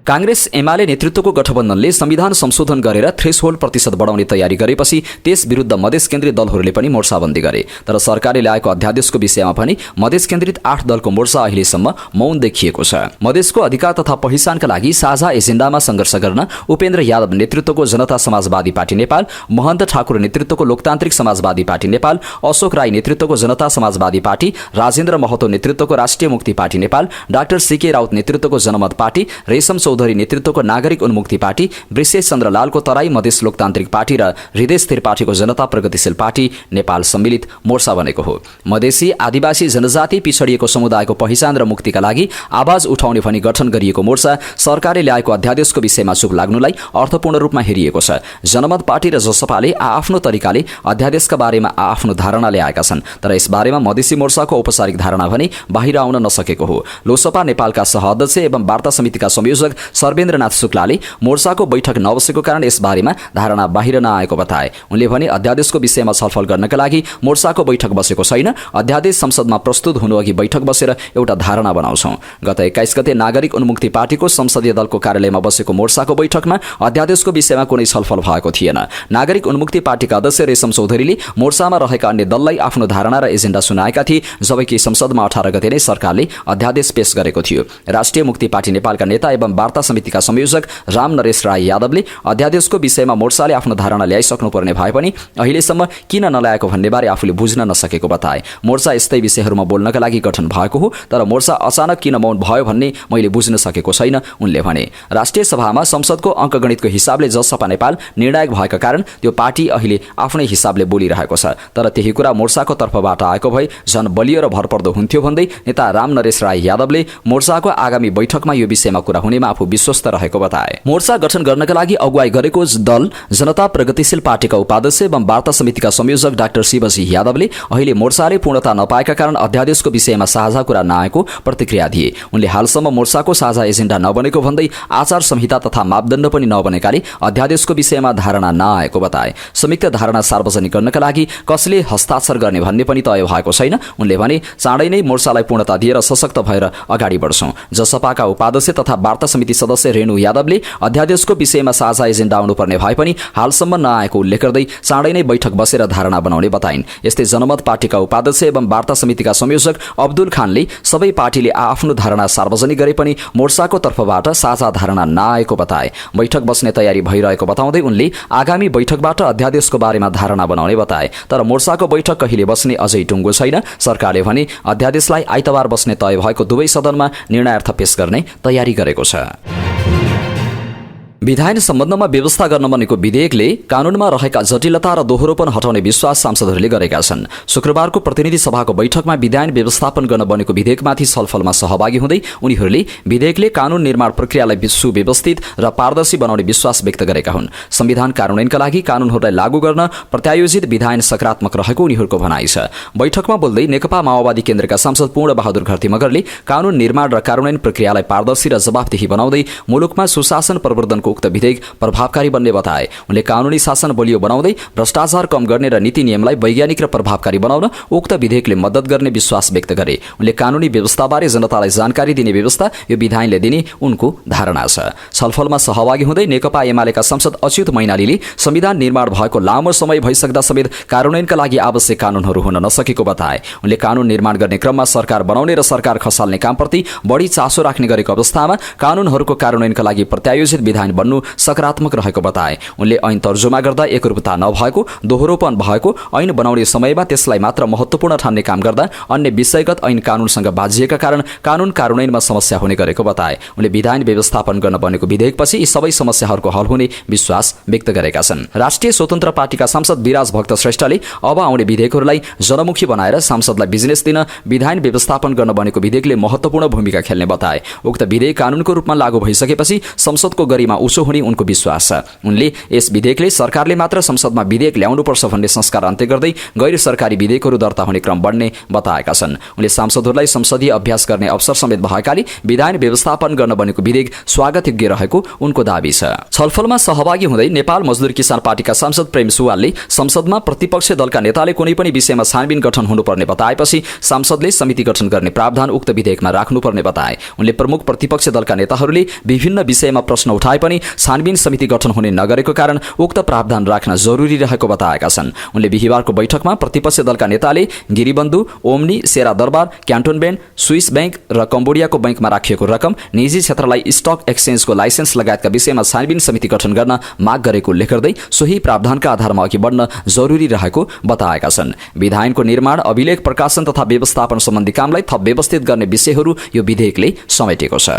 कांग्रेस एमाले नेतृत्वको गठबन्धनले संविधान संशोधन गरेर थ्रेसहोल्ड प्रतिशत बढाउने तयारी गरेपछि त्यस विरुद्ध मधेस केन्द्रित दलहरूले पनि मोर्चाबन्दी गरे। तर सरकारले ल्याएको अध्यादेशको विषयमा पनि मधेस केन्द्रित 8 दलको मोर्चा अहिलेसम्म मौन देखिएको छ। मधेसको अधिकार तथा पहिचानका लागि साझा एजेन्डामा संघर्ष गर्न उपेन्द्र यादव नेतृत्वको जनता समाजवादी पार्टी नेपाल, महन्त ठाकुर नेतृत्वको लोकतान्त्रिक समाजवादी पार्टी नेपाल, अशोक राई नेतृत्वको जनता समाजवादी पार्टी, राजेन्द्र महतो नेतृत्वको Rastriya Mukti party Nepal, doctor CK Raut नेतृत्वको जनमत पार्टी, रेशम चौधरी नेतृत्वको नागरिक उन्मुक्ति पार्टी, वृषेश चन्द्र लालको तराई मधेस लोकतान्त्रिक पार्टी र हृदय स्थिर पार्टीको जनता प्रगतिशील पार्टी नेपाल सम्मिलित मोर्चा बनेको हो। मधेसी, आदिवासी, जनजाति, पिछडिएको समुदायको पहिचान र मुक्तिका लागि आवाज उठाउने भनी गठन गरिएको मोर्चा सरकारले ल्याएको अध्यादेशको विषयमा चुप लाग्नुलाई अर्थपूर्ण रूपमा हेरिएको छ। जनमत पार्टी र जसपाले आफ्नो तरिकाले अध्यादेशका बारेमा आफ्नो धारणा ल्याएका छन्, तर यस बारेमा मधेसी मोर्चाको औपचारिक धारणा भने बाहिर आउन नसकेको हो। लोसपा नेपालका सह-अध्यक्ष एवं वार्ता समितिका संयोजक सर्वेन्द्रनाथ शुक्लाले मोर्चाको बैठक नबसेको कारण यस बारेमा धारणा बाहिर नआएको बताए। उनले भने अध्यादेशको विषयमा छलफल गर्नका लागि मोर्चाको बैठक बसेको छैन, अध्यादेश संसदमा प्रस्तुत हुनुअघि बैठक बसेर एउटा धारणा बनाउँछौं। गत 21 गते नागरिक उन्मुक्ति पार्टीको संसदीय दलको कार्यालयमा बसेको मोर्चाको बैठकमा अध्यादेशको विषयमा कुनै छलफल भएको थिएन। नागरिक उन्मुक्ति पार्टीका अध्यक्ष रेशम चौधरीले मोर्चामा रहेका अन्य दललाई आफ्नो धारणा र एजेन्डा सुनाएका थिए, जबकि संसदमा 18 गते नै सरकारले अध्यादेश पेश गरेको थियो। राष्ट्रिय मुक्ति पार्टी नेपालका नेता एवं वार्ता समितिका संयोजक राम नरेश राई यादवले अध्यादेशको विषयमा मोर्चाले आफ्नो धारणा ल्याइसक्नुपर्ने भए पनि अहिलेसम्म किन नल्याएको भन्नेबारे आफूले बुझ्न नसकेको बताए। मोर्चा यस्तै विषयहरूमा बोल्नका लागि गठन भएको हो, तर मोर्चा अचानक किन मौन भयो भन्ने मैले बुझ्न सकेको छैन, उनले भने। राष्ट्रिय सभामा संसदको अङ्कगणितको हिसाबले जसपा नेपाल निर्णायक भएका कारण त्यो पार्टी अहिले आफ्नै हिसाबले बोलिरहेको छ, तर त्यही कुरा मोर्चाको तर्फबाट आएको भए झन बलियो र भरपर्दो हुन्थ्यो भन्दै नेता राम नरेश राई यादवले मोर्चाको आगामी बैठकमा यो विषयमा कुरा हुनेमा आफू विश्वस्त रहेको बताए। मोर्चा गठन गर्नका लागि अगुवाई गरेको दल जनता प्रगतिशील पार्टीका उपाध्यक्ष एवं वार्ता समितिका संयोजक डाक्टर शिवसिंह यादवले अहिले मोर्चाले पूर्णता नपाएका कारण अध्यादेशको विषयमा साझा कुरा नआएको प्रतिक्रिया दिए। उनले हालसम्म मोर्चाको साझा एजेन्डा नबनेको भन्दै आचार संहिता तथा मापदण्ड पनि नबनेकाले अध्यादेशको विषयमा धारणा नआएको बताए। संयुक्त धारणा सार्वजनिक गर्नका लागि कसले हस्ताक्षर गर्ने भन्ने पनि तय भएको छैन। उनले भने चाँडै नै मोर्चालाई पूर्णता दिएर सशक्त भएर अगाडि बढ्छौं। जसपाका उपाध्यक्ष तथा वार्ता समिति सदस्य रेणु यादवले अध्यादेशको विषयमा साझा एजेन्डा आउनुपर्ने भए पनि हालसम्म नआएको उल्लेख गर्दै चाँडै नै बैठक बसेर धारणा बनाउने बताइन्। यस्तै जनमत पार्टीका उपाध्यक्ष एवं वार्ता समितिका संयोजक अब्दुल खानले सबै पार्टीले आफ्नो धारणा सार्वजनिक गरे पनि मोर्चाको तर्फबाट साझा धारणा नआएको बताए। बैठक बस्ने तयारी भइरहेको बताउँदै उनले आगामी बैठकबाट अध्यादेशको बारेमा धारणा बनाउने बताए। तर मोर्चाको बैठक कहिले बस्ने अझै टुङ्गो छैन। सरकारले भने अध्यादेशलाई आइतबार बस्ने तय भएको दुवै सदनमा निर्णयार्थ पेश गर्ने तयारी गरेको छ। विधायन सम्बन्धमा व्यवस्था गर्न बनेको विधेयकले कानूनमा रहेका जटिलता र दोहोरोपन हटाउने विश्वास सांसदहरूले गरेका छन्। शुक्रबारको प्रतिनिधि सभाको बैठकमा विधायन व्यवस्थापन गर्न बनेको विधेयकमाथि छलफलमा सहभागी हुँदै उनीहरूले विधेयकले कानून निर्माण प्रक्रियालाई सुव्यवस्थित र पारदर्शी बनाउने विश्वास व्यक्त गरेका हुन्। संविधान कार्यान्वयनका लागि कानूनहरूलाई लागू गर्न प्रत्यायोजित विधायन सकारात्मक रहेको उनीहरूको भनाइ छ। बैठकमा बोल्दै नेकपा माओवादी केन्द्रका सांसद पूर्ण बहादुर घरती मगरले कानून निर्माण र कार्यान्वयन प्रक्रियालाई पारदर्शी र जवाफदेही बनाउँदै मुलुकमा सुशासन प्रवर्धनको उक्त विधेयक प्रभावकारी बन्ने बताए। उनले कानूनी शासन बलियो बनाउँदै भ्रष्टाचार कम गर्ने र नीति नियमलाई वैज्ञानिक र प्रभावकारी बनाउन उक्त विधेयकले मद्दत गर्ने विश्वास व्यक्त गरे। उनले कानूनी व्यवस्थाबारे जनतालाई जानकारी दिने व्यवस्था यो विधायनले दिने उनको धारणा छ। छलफलमा सहभागी हुँदै नेकपा एमालेका सांसद अच्युत मैनालीले संविधान निर्माण भएको लामो समय भइसक्दा समेत कार्यान्वयनका लागि आवश्यक कानूनहरू हुन नसकेको बताए। उनले कानून निर्माण गर्ने क्रममा सरकार बनाउने र सरकार खसाल्ने कामप्रति बढी चासो राख्ने गरेको अवस्थामा कानूनहरूको कार्यान्वयनका लागि प्रत्यायोजित विधायन बन्नु सकारात्मक रहेको बताए। उनले ऐन तर्जुमा गर्दा एकरूपता नभएको, दोहोरोपन भएको, ऐन बनाउने समयमा त्यसलाई मात्र महत्त्वपूर्ण ठान्ने काम गर्दा अन्य विषयगत ऐन कानूनसँग बाझिएका कारण कानून कार्यान्वयनमा समस्या हुने गरेको बताए। उनले विधायन व्यवस्थापन गर्न बनेको विधेयकपछि यी सबै समस्याहरूको हल हुने विश्वास व्यक्त गरेका छन्। राष्ट्रिय स्वतन्त्र पार्टीका सांसद विराज भक्त श्रेष्ठले अब आउने विधेयकहरूलाई जनमुखी बनाएर सांसदलाई बिजनेस दिन विधायन व्यवस्थापन गर्न बनेको विधेयकले महत्त्वपूर्ण भूमिका खेल्ने बताए। उक्त विधेयक कानूनको रूपमा लागू भइसकेपछि संसदको गरिमा उच्च हुने उनको विश्वास छ। उनले यस विधेयकले सरकारले मात्र संसदमा विधेयक ल्याउनुपर्छ भन्ने संस्कार अन्त्य गर्दै गैर सरकारी विधेयकहरू दर्ता हुने क्रम बढ्ने बताएका छन्। उनले सांसदहरूलाई संसदीय अभ्यास गर्ने अवसर समेत भएकाले विधायन व्यवस्थापन गर्न बनेको विधेयक स्वागतयोग्य रहेको उनको दाबी छ। छलफलमा सहभागी हुँदै नेपाल मजदुर किसान पार्टीका सांसद प्रेम सुवालले संसदमा प्रतिपक्ष दलका नेताले कुनै पनि विषयमा छानबिन गठन हुनुपर्ने बताएपछि सांसदले समिति गठन गर्ने प्रावधान उक्त विधेयकमा राख्नुपर्ने बताए। उनले प्रमुख प्रतिपक्ष दलका नेताहरूले विभिन्न विषयमा प्रश्न उठाए पनि छानबिन समिति गठन हुने नगरेको कारण उक्त प्रावधान राख्न जरुरी रहेको बताएका छन्। उनले बिहीबारको बैठकमा प्रतिपक्ष दलका नेताले गिरिबन्धु, ओम्नी, शेरा दरबार, क्यान्टोनमेन्ट, स्विस बैंक र कम्बोडियाको बैंकमा राखिएको रकम, निजी क्षेत्रलाई स्टक एक्सचेन्जको लाइसेन्स लगायतका विषयमा छानबिन समिति गठन गर्न माग गरेको उल्लेख गर्दै सोही प्रावधानका आधारमा अघि बढ्न जरुरी रहेको बताएका छन्। विधायनको निर्माण, अभिलेख प्रकाशन तथा व्यवस्थापन सम्बन्धी कामलाई थप व्यवस्थित गर्ने विषयहरू यो विधेयकले समेटेको छ।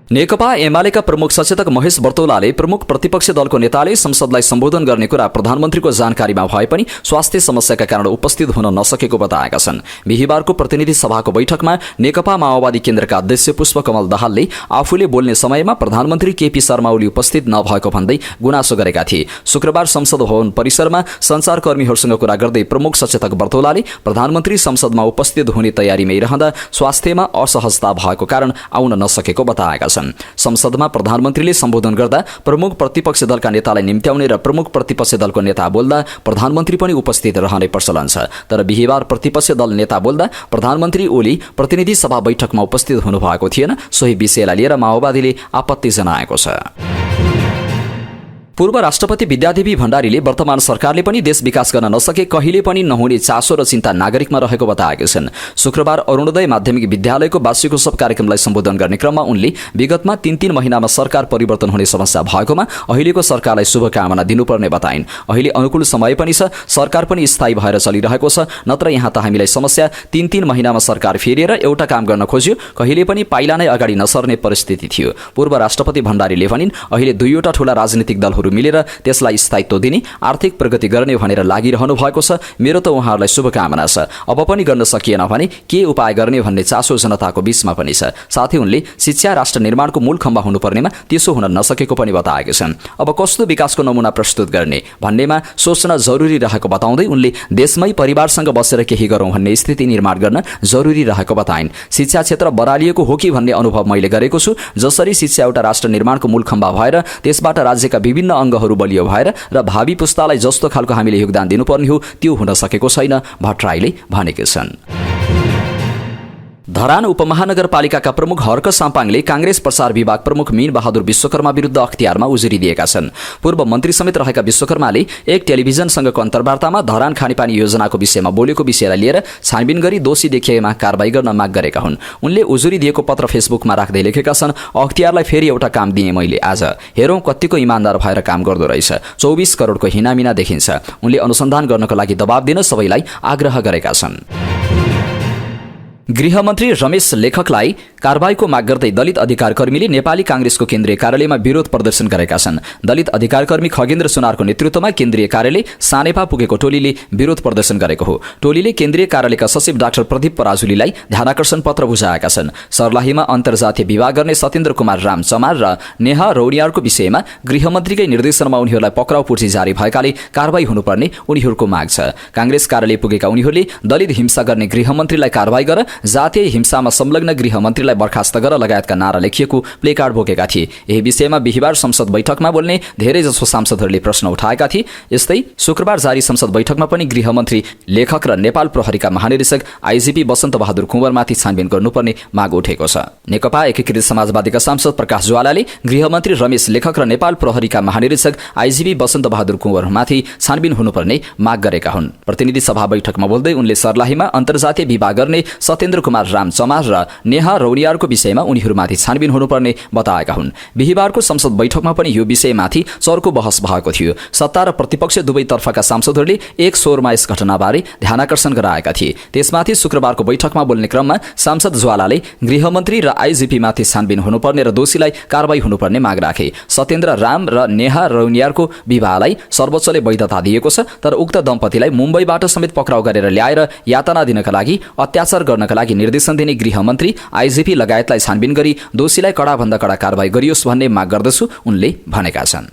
नेकपा एमालेका प्रमुख सचेतक महेश बर्तौलाले प्रमुख प्रतिपक्ष दलको नेताले संसदलाई सम्बोधन गर्ने कुरा प्रधानमन्त्रीको जानकारीमा भए पनि स्वास्थ्य समस्याका कारण उपस्थित हुन नसकेको बताएका छन्। बिहीबारको प्रतिनिधि सभाको बैठकमा नेकपा माओवादी केन्द्रका अध्यक्ष पुष्पकमल दाहालले आफूले बोल्ने समयमा प्रधानमन्त्री केपी शर्मा ओली उपस्थित नभएको भन्दै गुनासो गरेका थिए। शुक्रबार संसद भवन परिसरमा सञ्चारकर्मीहरूसँग कुरा गर्दै प्रमुख सचेतक बर्तौलाले प्रधानमन्त्री संसदमा उपस्थित हुने तयारीमै रहँदा स्वास्थ्यमा असहजता भएको कारण आउन नसकेको बताएका छन्। संसदमा प्रधानमन्त्रीले सम्बोधन गर्दा प्रमुख प्रतिपक्ष दलका नेतालाई निम्त्याउने र प्रमुख प्रतिपक्ष दलको नेता बोल्दा प्रधानमन्त्री पनि उपस्थित रहने प्रचलन छ। तर बिहीबार प्रतिपक्ष दल नेता बोल्दा प्रधानमन्त्री ओली प्रतिनिधि सभा बैठकमा उपस्थित हुनुभएको थिएन। सोही विषयलाई लिएर माओवादीले आपत्ति जनाएको छ। पूर्व राष्ट्रपति विद्यादेवी भण्डारीले वर्तमान सरकारले पनि देश विकास गर्न नसके कहिले पनि नहुने चासो र चिन्ता नागरिकमा रहेको बताएका छन्। शुक्रबार अरुणोदय माध्यमिक विद्यालयको वार्षिकोत्सव कार्यक्रमलाई सम्बोधन गर्ने क्रममा उनले विगतमा 3 महिनामा सरकार परिवर्तन हुने समस्या भएकोमा अहिलेको सरकारलाई शुभकामना दिनुपर्ने बताइन्। अहिले अनुकूल समय पनि छ, सरकार पनि स्थायी भएर चलिरहेको छ, नत्र यहाँ त हामीलाई समस्या 3 महिनामा सरकार फेरिएर एउटा काम गर्न खोज्यो, कहिले पनि पाइला नै अगाडि नसर्ने परिस्थिति थियो। पूर्व राष्ट्रपति भण्डारीले भनिन्, अहिले दुईवटा ठूला राजनीतिक दलहरू मिलेर त्यसलाई स्थायित्व दिने, आर्थिक प्रगति गर्ने भनेर लागिरहनु भएको छ। मेरो त उहाँहरूलाई शुभकामना छ। अब पनि गर्न सकिएन भने के उपाय गर्ने भन्ने चासो जनताको बीचमा पनि छ। साथै उनले शिक्षा राष्ट्र निर्माणको मूल खम्बा हुनुपर्नेमा त्यसो हुन नसकेको पनि बताएका छन्। अब कस्तो विकासको नमुना प्रस्तुत गर्ने भन्नेमा सोच्न जरुरी रहेको बताउँदै उनले देशमै परिवारसँग बसेर केही गरौँ भन्ने स्थिति निर्माण गर्न जरुरी रहेको बताइन्। शिक्षा क्षेत्र बरालिएको हो कि भन्ने अनुभव मैले गरेको छु। जसरी शिक्षा एउटा राष्ट्र निर्माणको मूल खम्बा भएर त्यसबाट राज्यका विभिन्न अङ्गहरू बलियो भएर र भावी पुस्तालाई जस्तो खालको हामीले योगदान दिनुपर्ने हो त्यो हुन सकेको छैन, भट्टराईले भनेका छन्। धरान उपमहानगरपालिकाका प्रमुख हर्क साम्पाङले कांग्रेस प्रचार विभाग प्रमुख मीन बहादुर विश्वकर्मा विरुद्ध अख्तियारमा उजुरी दिएका छन्। पूर्व मन्त्री समेत रहेका विश्वकर्माले एक टेलिभिजनसँगको अन्तर्वार्तामा धरान खानेपानी योजनाको विषयमा बोलेको विषयलाई लिएर छानबिन गरी दोषी देखिएमा कारबाही गर्न माग गरेका हुन्। उनले उजुरी दिएको पत्र फेसबुकमा राख्दै लेखेका छन्, अख्तियारलाई फेरि एउटा काम दिएँ मैले आज, हेरौँ कतिको इमान्दार भएर काम गर्दो रहेछ। 24 करोडको हिनामिना देखिन्छ। उनले अनुसन्धान गर्नको लागि दबाब दिन सबैलाई आग्रह गरेका छन्। गृहमन्त्री रमेश लेखकलाई कारबाहीको माग गर्दै दलित अधिकारकर्मीले नेपाली कांग्रेसको केन्द्रीय कार्यालयमा विरोध प्रदर्शन गरेका छन्। दलित अधिकारकर्मी खगेन्द्र सुनारको नेतृत्वमा केन्द्रीय कार्यालय सानेपा पुगेको टोलीले विरोध प्रदर्शन गरेको हो। टोलीले केन्द्रीय कार्यालयका सचिव डाक्टर प्रदीप पराजुलीलाई ध्यानाकर्षण पत्र बुझाएका छन्। सर्लाहीमा अन्तर्जातीय विवाह गर्ने सत्येन्द्र कुमार राम चमार र नेहा रौनियारको विषयमा गृहमन्त्रीकै निर्देशनमा उनीहरूलाई पक्राउ पुर्जी जारी भएकाले कारबाही हुनुपर्ने उनीहरूको माग छ। कांग्रेस कार्यालय पुगेका उनीहरूले दलित हिंसा गर्ने गृहमन्त्रीलाई कारबाही गर, जातीय हिंसामा संलग्न गृहमन्त्रीलाई बर्खास्त गर लगायतका नारा लेखिएको प्लेकार्ड बोकेका थिए। यही विषयमा बिहिबार संसद बैठकमा बोल्ने धेरैजसो सांसदहरूले प्रश्न उठाएका थिए। यस्तै शुक्रबार जारी संसद बैठकमा पनि गृहमन्त्री लेखक र नेपाल प्रहरीका महानिरीक्षक आइजिपी वसन्त बहादुर कुँवरमाथि छानबिन गर्नुपर्ने माग उठेको छ। नेकपा एकीकृत समाजवादीका सांसद प्रकाश ज्वालाले गृहमन्त्री रमेश लेखक र नेपाल प्रहरीका महानिरीक्षक आइजिपी वसन्त बहादुर कुँवरमाथि छानबिन हुनुपर्ने माग गरेका हुन्। प्रतिनिधि सभा बैठकमा बोल्दै उनले सर्लाहीमा अन्तर्जातीय विवाह गर्ने सत्येन्द्र कुमार राम चमार र नेहा रौनियारको विषयमा उनीहरूमाथि छानबिन हुनुपर्ने बताएका हुन्। बिहिबारको संसद बैठकमा पनि यो विषयमाथि चर्को बहस भएको थियो। सत्ता र प्रतिपक्ष दुवै तर्फका सांसदहरूले एक स्वरमा यस घटनाबारे ध्यानाकर्षण गराएका थिए। त्यसमाथि शुक्रबारको बैठकमा बोल्ने क्रममा सांसद ज्वालाले गृहमन्त्री र आइजिपीमाथि छानबिन हुनुपर्ने र दोषीलाई कारबाही हुनुपर्ने माग राखे। सत्येन्द्र राम र नेहा रौनियारको विवाहलाई सर्वोच्चले वैधता दिएको छ, तर उक्त दम्पतिलाई मुम्बईबाट समेत पक्राउ गरेर ल्याएर यातना दिनका लागि, अत्याचार गर्नका लागि निर्देशन दिने गृहमन्त्री आइजिपी लगायतलाई छानबिन गरी दोषीलाई कडाभन्दा कडा कारबाही गरियोस् भन्ने माग गर्दछु उनले भनेका छन्।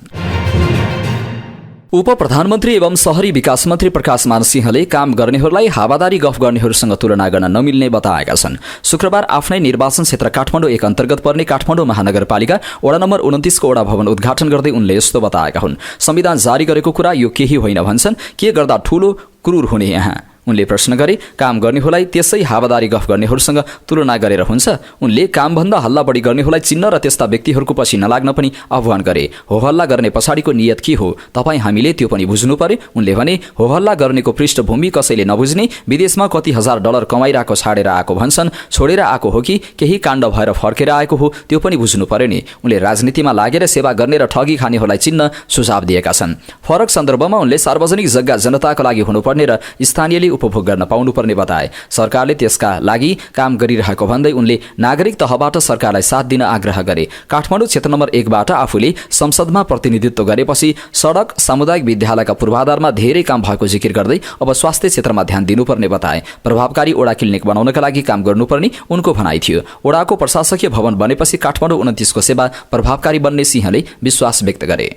उप प्रधानमन्त्री एवं शहरी विकास मन्त्री प्रकाश मान सिंहले काम गर्नेहरूलाई हावादारी गफ गर्नेहरूसँग तुलना गर्न नमिल्ने बताएका छन्। शुक्रबार आफ्नै निर्वाचन क्षेत्र काठमाडौँ 1 अन्तर्गत पर्ने काठमाडौँ महानगरपालिका वडा नम्बर 29 को वडा भवन उद्घाटन गर्दै उनले यस्तो बताएका हुन्। संविधान जारी गरेको कुरा यो केही होइन भन्छन्, के गर्दा ठूलो क्रूर हुने यहाँ। उनले प्रश्न गरे, काम गर्नेहरूलाई त्यसै हावादारी गफ गर्नेहरूसँग तुलना गरेर हुन्छ? उनले कामभन्दा हल्ला बढी गर्नेहरूलाई चिन्न र त्यस्ता व्यक्तिहरूको पछि नलाग्न पनि आह्वान गरे। होहल्ला गर्ने पछाडिको नियत के हो तपाईँ हामीले त्यो पनि बुझ्नु पर्यो। उनले भने, होहल्ला गर्नेको पृष्ठभूमि कसैले नबुझ्ने, विदेशमा कति हजार डलर कमाइरहेको छाडेर आएको भन्छन्, छोडेर आएको हो कि केही काण्ड भएर फर्केर आएको हो त्यो पनि बुझ्नु पर्यो नि। उनले राजनीतिमा लागेर सेवा गर्ने र ठगी खानेहरूलाई चिन्न सुझाव दिएका छन्। फरक सन्दर्भमा उनले सार्वजनिक जग्गा जनताको लागि हुनुपर्ने र स्थानीयले उपभोग गर्न पाउनुपर्ने बताए। सरकारले त्यसका लागि काम गरिरहेको भन्दै उनले नागरिक तहबाट सरकारलाई साथ दिन आग्रह गरे। काठमाडौँ क्षेत्र नम्बर 1 बाट आफूले संसदमा प्रतिनिधित्व गरेपछि सडक, सामुदायिक विद्यालयका पूर्वाधारमा धेरै काम भएको जिकिर गर्दै अब स्वास्थ्य क्षेत्रमा ध्यान दिनुपर्ने बताए। प्रभावकारी ओडा क्लिनिक बनाउनका लागि काम गर्नुपर्ने उनको भनाइ थियो। ओडाको प्रशासकीय भवन बनेपछि काठमाडौँ 29 को सेवा प्रभावकारी बन्ने सिंहले विश्वास व्यक्त गरे।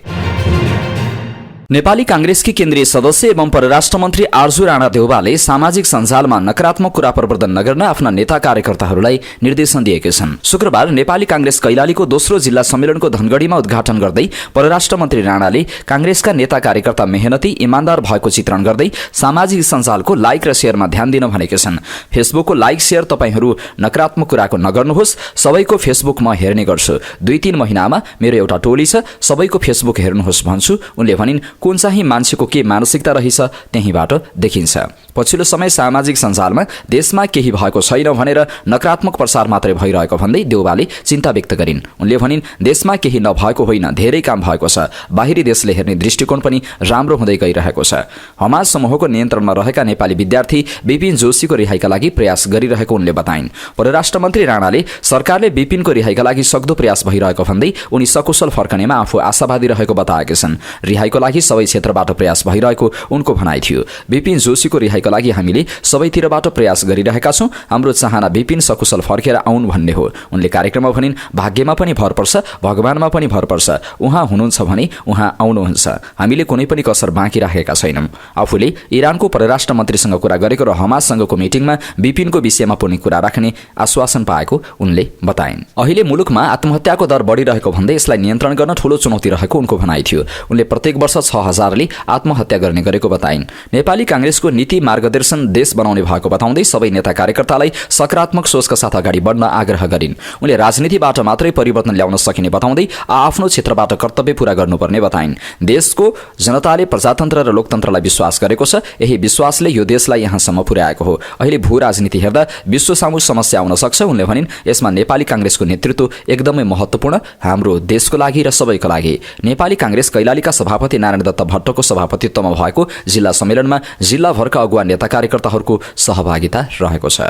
नेपाली कांग्रेसकी केन्द्रीय सदस्य एवं परराष्ट्र मन्त्री आर्जु राणा देउवाले सामाजिक सञ्जालमा नकारात्मक कुरा प्रवर्धन नगर्न आफ्ना नेता कार्यकर्ताहरूलाई निर्देशन दिएका छन्। शुक्रबार नेपाली कांग्रेस कैलालीको दोस्रो जिल्ला सम्मेलनको धनगढीमा उद्घाटन गर्दै परराष्ट्र मन्त्री राणाले कांग्रेसका नेता कार्यकर्ता मेहनती, इमान्दार भएको चित्रण गर्दै सामाजिक सञ्जालको लाइक र शेयरमा ध्यान दिन भनेका छन्। फेसबुकको लाइक शेयर तपाईहरू नकारात्मक कुराको नगर्नुहोस्, सबैको फेसबुक म हेर्ने गर्छु। 2-3 महिनामा मेरो एउटा टोली छ, सबैको फेसबुक हेर्नुहोस् भन्छु। उनले भनिन्, कुन चाहिँ मान्छेको के मानसिकता रहेछ त्यहीबाट देखिन्छ। पछिल्लो समय सामाजिक सञ्जालमा देशमा केही भएको छैन भनेर नकारात्मक प्रचार मात्रै भइरहेको भन्दै देउवाले चिन्ता व्यक्त गरिन्। उनले भनिन्, देशमा केही नभएको होइन, धेरै काम भएको छ। बाहिरी देशले हेर्ने दृष्टिकोण पनि राम्रो हुँदै गइरहेको छ। हमाज समूहको नियन्त्रणमा रहेका नेपाली विद्यार्थी विपिन जोशीको रिहाइका लागि प्रयास गरिरहेको उनले बताइन्। परराष्ट्र मन्त्री राणाले सरकारले विपिनको रिहाइका लागि सक्दो प्रयास भइरहेको भन्दै उनी सकुशल फर्कनेमा आफू आशावादी रहेको बताएका छन्। रिहाइको लागि सबै क्षेत्रबाट प्रयास भइरहेको उनको भनाइ थियो। विपिन जोशीको रिहाइको लागि हामीले सबैतिरबाट प्रयास गरिरहेका छौं। हाम्रो चाहना विपिन सकुशल फर्केर आउन् भन्ने हो। उनले कार्यक्रममा भनिन्, भाग्यमा पनि भर पर्छ, भगवानमा पनि भर पर्छ। उहाँ हुनुहुन्छ भने उहाँ आउनुहुन्छ। हामीले कुनै पनि कसर बाँकी राखेका छैनौं। आफूले इरानको परराष्ट्र मन्त्रीसँग कुरा गरेको र हमाससँगको मिटिङमा विपिनको विषयमा पनि कुरा राख्ने आश्वासन पाएको उनले बताइन्। अहिले मुलुकमा आत्महत्याको दर बढिरहेको भन्दै यसलाई नियन्त्रण गर्न ठूलो चुनौती रहेको उनको भनाइ थियो। उनले प्रत्येक वर्ष 6 6000ले आत्महत्या गर्ने गरेको बताइन्। नेपाली कांग्रेसको नीति मार्गदर्शन देश बनाउने भएको बताउँदै सबै नेता कार्यकर्तालाई सकारात्मक सोचका साथ अगाडि बढ्न आग्रह गरिन्। उनले राजनीतिबाट मात्रै परिवर्तन ल्याउन सकिने बताउँदै आफ्नो क्षेत्रबाट कर्तव्य पूरा गर्नुपर्ने बताइन्। देशको जनताले प्रजातन्त्र र लोकतन्त्रलाई विश्वास गरेको छ। यही विश्वासले यो देशलाई यहाँसम्म पुर्याएको हो। अहिले भू राजनीति हेर्दा विश्व सामु समस्या आउन सक्छ। उनले भनिन्, यसमा नेपाली कांग्रेसको नेतृत्व एकदमै महत्त्वपूर्ण, हाम्रो देशको लागि र सबैको लागि। नेपाली कांग्रेस कैलालीका सभापति नारायण दत्त भट्टको सभापतित्वमा भएको जिल्ला सम्मेलनमा जिल्लाभरका अगुवा नेता कार्यकर्ताहरूको सहभागिता रहेको छ।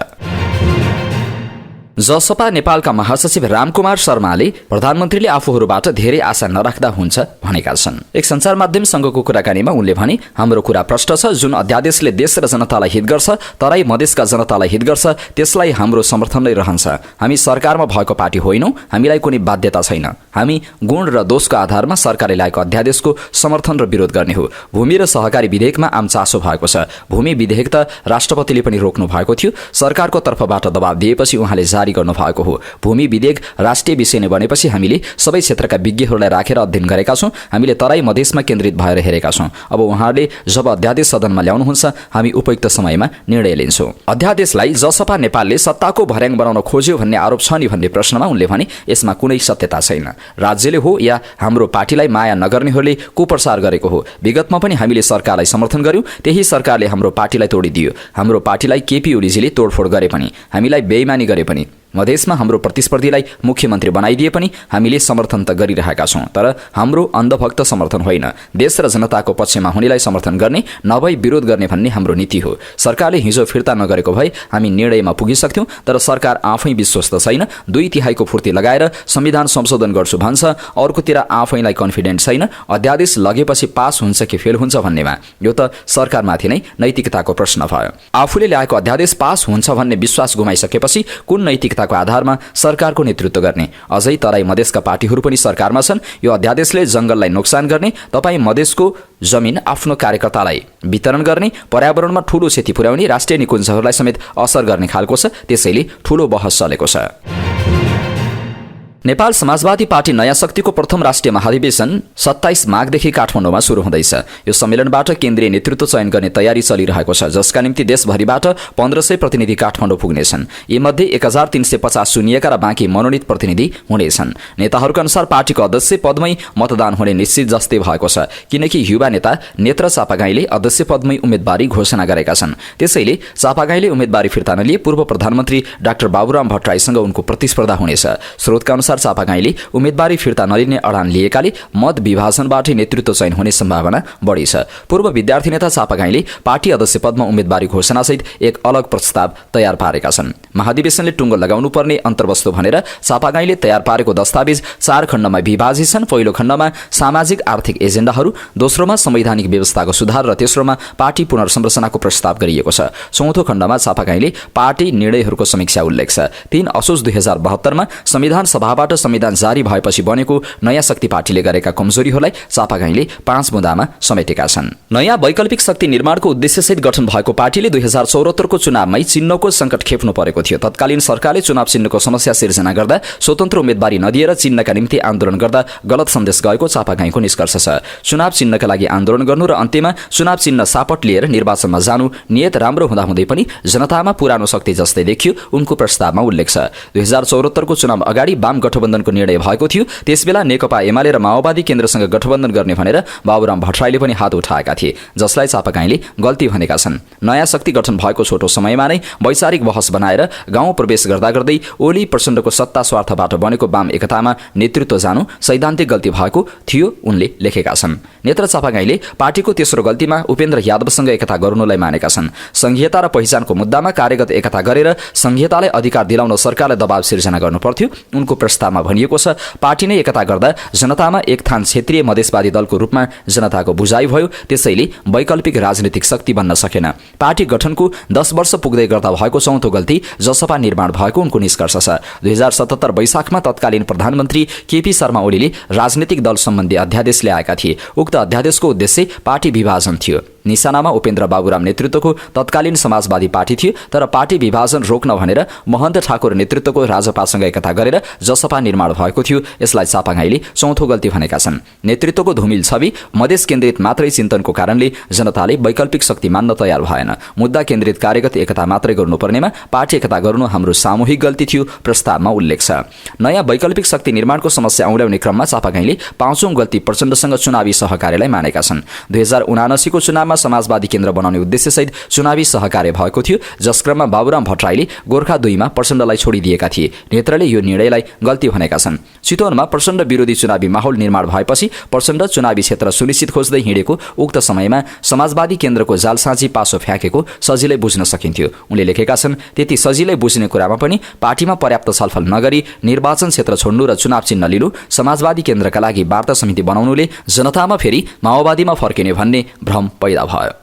जसपा नेपालका महासचिव रामकुमार शर्माले प्रधानमन्त्रीले आफूहरूबाट धेरै आशा नराख्दा हुन्छ भनेका छन्। एक सञ्चार माध्यमसँगको कुराकानीमा उनले भने, हाम्रो कुरा प्रष्ट छ। जुन अध्यादेशले देश र जनतालाई हित गर्छ, तराई मधेसका जनतालाई हित गर्छ, त्यसलाई हाम्रो समर्थन नै रहन्छ। हामी सरकारमा भएको पार्टी होइनौं, हामीलाई कुनै बाध्यता छैन। हामी गुण र दोषको आधारमा सरकारले ल्याएको अध्यादेशको समर्थन र विरोध गर्ने हो। भूमि र सहकारी विधेयकमा आम चासो भएको छ। भूमि विधेयक त राष्ट्रपतिले पनि रोक्नु भएको थियो। सरकारको तर्फबाट दबाब दिएपछि उहाँले जारी गर्नु भएको हो। भूमि विधेयक राष्ट्रिय विषय नै बनेपछि हामीले सबै क्षेत्रका विज्ञहरूलाई राखेर अध्ययन गरेका छौं। हामीले तराई मधेसमा केन्द्रित भएर हेरेका छौं। अब उहाँहरूले जब अध्यादेश सदनमा ल्याउनुहुन्छ, हामी उपयुक्त समयमा निर्णय लिन्छौं। अध्यादेशलाई जसपा नेपालले सत्ताको भर्याङ बनाउन खोज्यो भन्ने आरोप छ नि भन्ने प्रश्नमा उनले भने, यसमा कुनै सत्यता छैन। राज्यले हो या हाम्रो पार्टीलाई माया नगर्नेहरूले कुप्रचार गरेको हो। विगतमा पनि हामीले सरकारलाई समर्थन गर्यौं, त्यही सरकारले हाम्रो पार्टीलाई तोडिदियो। हाम्रो पार्टीलाई केपी ओलीजीले तोडफोड गरे पनि, हामीलाई बेइमानी गरे पनि, मधेसमा हाम्रो प्रतिस्पर्धीलाई मुख्यमन्त्री बनाइदिए पनि हामीले समर्थन त गरिरहेका छौं। तर हाम्रो अन्धभक्त समर्थन होइन। देश र जनताको पक्षमा हुनेलाई समर्थन गर्ने, नभई विरोध गर्ने भन्ने हाम्रो नीति हो। सरकारले हिजो फिर्ता नगरेको भए हामी निर्णयमा पुगिसक्थ्यौं। तर सरकार आफै विश्वस्त छैन। 2/3 फुर्ती लगाएर संविधान संशोधन गर्छु भन्छ, अर्कोतिर आफैलाई कन्फिडेन्ट छैन। अध्यादेश लगेपछि पास हुन्छ कि फेल हुन्छ भन्नेमा यो त सरकारमाथि नै नैतिकताको प्रश्न भयो। आफूले ल्याएको अध्यादेश पास हुन्छ भन्ने विश्वास गुमाइसकेपछि कुन नैतिक को आधारमा सरकारको नेतृत्व गर्ने? अझै तराई मधेसका पार्टीहरू पनि सरकारमा छन्। यो अध्यादेशले जंगललाई नोक्सान गर्ने, तपाई मधेसको जमिन आफ्नो कार्यकर्तालाई वितरण गर्ने, पर्यावरणमा ठूलो क्षति पुर्याउने, राष्ट्रिय निकुञ्जहरूलाई समेत असर गर्ने खालको छ। त्यसैले ठूलो बहस चलेको छ। नेपाल समाजवादी पार्टी नयाँ शक्तिको प्रथम राष्ट्रिय महाधिवेशन 27 माघदेखि काठमाडौँमा सुरु हुँदैछ। यो सम्मेलनबाट केन्द्रीय नेतृत्व चयन गर्ने तयारी चलिरहेको छ, जसका निम्ति देशभरिबाट 1500 प्रतिनिधि काठमाडौँ पुग्नेछन्। यीमध्ये 1350 चुनिएका र बाँकी मनोनित प्रतिनिधि हुनेछन्। नेताहरूका अनुसार पार्टीको अध्यक्ष पदमै मतदान हुने निश्चित जस्तै भएको छ, किनकि युवा नेता नेत्र चापागाईँले अध्यक्ष पदमै उम्मेदवारी घोषणा गरेका छन्। त्यसैले चापागाईँले उम्मेदवारी फिर्ता नलिए पूर्व प्रधानमन्त्री डाक्टर बाबुराम भट्टराईसँग उनको प्रतिस्पर्धा हुनेछ। स्रोतका अनुसार चापागाईँले उम्मेदवारी फिर्ता नलिने अडान लिएकाले मत विभाजनबाटै नेतृत्व चयन हुने सम्भावना बढी छ। पूर्व विद्यार्थी नेता चापागाईँले पार्टी अध्यक्ष पदमा उम्मेदवारी घोषणासहित एक अलग प्रस्ताव तयार पारेका छन्। महाधिवेशनले टुङ्गो लगाउनुपर्ने अन्तर्वस्तु भनेर चापागाईँले तयार पारेको दस्तावेज 4 खण्डमा विभाजित छन्। पहिलो खण्डमा सामाजिक आर्थिक एजेन्डाहरू, दोस्रोमा संवैधानिक व्यवस्थाको सुधार र तेस्रोमा पार्टी पुनर्संरचनाको प्रस्ताव गरिएको छ। चौथो खण्डमा चापागाईँले पार्टी निर्णयहरूको समीक्षा उल्लेख छ। 3 असोज 2072 मा संविधान सभाबाट संविधान जारी भएपछि बनेको नयाँ शक्ति पार्टीले गरेका कमजोरीहरूलाई चापागाईँले 5 बुँदामा समेटेका छन्। नयाँ वैकल्पिक शक्ति निर्माणको उद्देश्यसहित गठन भएको पार्टीले 2074 को चुनावमै चिन्हको संकट खेप्नु परेको थियो। तत्कालीन सरकारले चुनाव चिन्हको समस्या सिर्जना गर्दा स्वतन्त्र उम्मेदवारी नदिएर चिन्हका निम्ति आन्दोलन गर्दा गलत सन्देश गएको चापागाईँको निष्कर्ष छ। चुनाव चिन्हका लागि आन्दोलन गर्नु र अन्त्यमा चुनाव चिन्ह सापट लिएर निर्वाचनमा जानु नियत राम्रो हुँदाहुँदै पनि जनतामा पुरानो शक्ति जस्तै देखियो, उनको प्रस्तावमा उल्लेख छ। 2074 को चुनाव अगाडि वाम गठबन्धनको निर्णय भएको थियो। त्यसबेला नेकपा एमाले र माओवादी केन्द्रसँग गठबन्धन गर्ने भनेर बाबुराम भट्टराईले पनि हात उठाएका थिए, जसलाई चापागाईँले गल्ती भनेका छन्। नयाँ शक्ति गठन भएको छोटो समयमा नै वैचारिक बहस बनाएर गाउँ प्रवेश गर्दा गर्दै ओली प्रचण्डको सत्ता स्वार्थबाट बनेको वाम एकतामा नेतृत्व जानु सैद्धान्तिक गल्ती भएको थियो, उनले लेखेका छन्। नेत्र चापागाईँले पार्टीको तेस्रो गल्तीमा उपेन्द्र यादवसँग एकता गर्नुलाई मानेका छन्। संघीयता र पहिचानको मुद्दामा कार्यगत एकता गरेर संघीयतालाई अधिकार दिलाउन सरकारले दबाव सिर्जना गर्नुपर्थ्यो। उनको प्रस्तावमा भनिएको छ, पार्टी नै एकता गर्दा जनतामा एक थान क्षेत्रीय मधेसवादी दलको रूपमा जनताको बुझाइ भयो, त्यसैले वैकल्पिक राजनीतिक शक्ति बन्न सकेन। पार्टी गठनको 10 वर्ष पुग्दै गर्दा भएको चौथो गल्ती जसपा निर्माण भएको उनको निष्कर्ष छ। 2077 वैशाखमा तत्कालीन प्रधानमन्त्री केपी शर्मा ओलीले राजनीतिक दल सम्बन्धी अध्यादेश ल्याएका थिए। उक्त अध्यादेशको उद्देश्य पार्टी विभाजन थियो। निशानामा उपेन्द्र बाबुराम नेतृत्वको तत्कालीन समाजवादी पार्टी थियो, तर पार्टी विभाजन रोक्न भनेर महन्त ठाकुर नेतृत्वको राजपासँग एकता गरेर जसपा निर्माण भएको थियो। यसलाई चापागाईले चौथो गल्ती भनेका छन्। नेतृत्वको धुमिल छवि मधेस केन्द्रित मात्रै चिन्तनको कारणले जनताले वैकल्पिक शक्ति मान्न तयार भएन। मुद्दा केन्द्रित कार्यगत एकता मात्रै गर्नुपर्नेमा पार्टी एकता गर्नु हाम्रो सामूहिक गल्ती थियो, प्रस्तावमा उल्लेख छ। नयाँ वैकल्पिक शक्ति निर्माणको समस्या औँल्याउने क्रममा चापागाईले 5औं गल्ती प्रचण्डसँग चुनावी सहकार्यलाई मानेका छन्। 2079 को चुनावमा समाजवादी केन्द्र बनाउने उद्देश्यसहित चुनावी सहकार्य भएको थियो, जस क्रममा बाबुराम भट्टराईले गोर्खा 2 मा प्रचण्डलाई छोडिदिएका थिए। नेत्रले यो निर्णयलाई गल्ती भनेका छन्। चितवनमा प्रचण्ड विरोधी चुनावी माहौल निर्माण भएपछि प्रचण्ड चुनावी क्षेत्र सुनिश्चित खोज्दै हिँडेको उक्त समयमा समाजवादी केन्द्रको जालसाँची पासो फ्याँकेको सजिलै बुझ्न सकिन्थ्यो। उनले लेखेका छन्, त्यति सजिलै बुझ्ने कुरामा पनि पार्टीमा पर्याप्त छलफल नगरी निर्वाचन क्षेत्र छोड्नु र चुनाव चिन्ह लिनु समाजवादी केन्द्रका लागि वार्ता समिति बनाउनुले जनतामा फेरि माओवादीमा फर्किने भन्ने भ्रम पैदा भयो।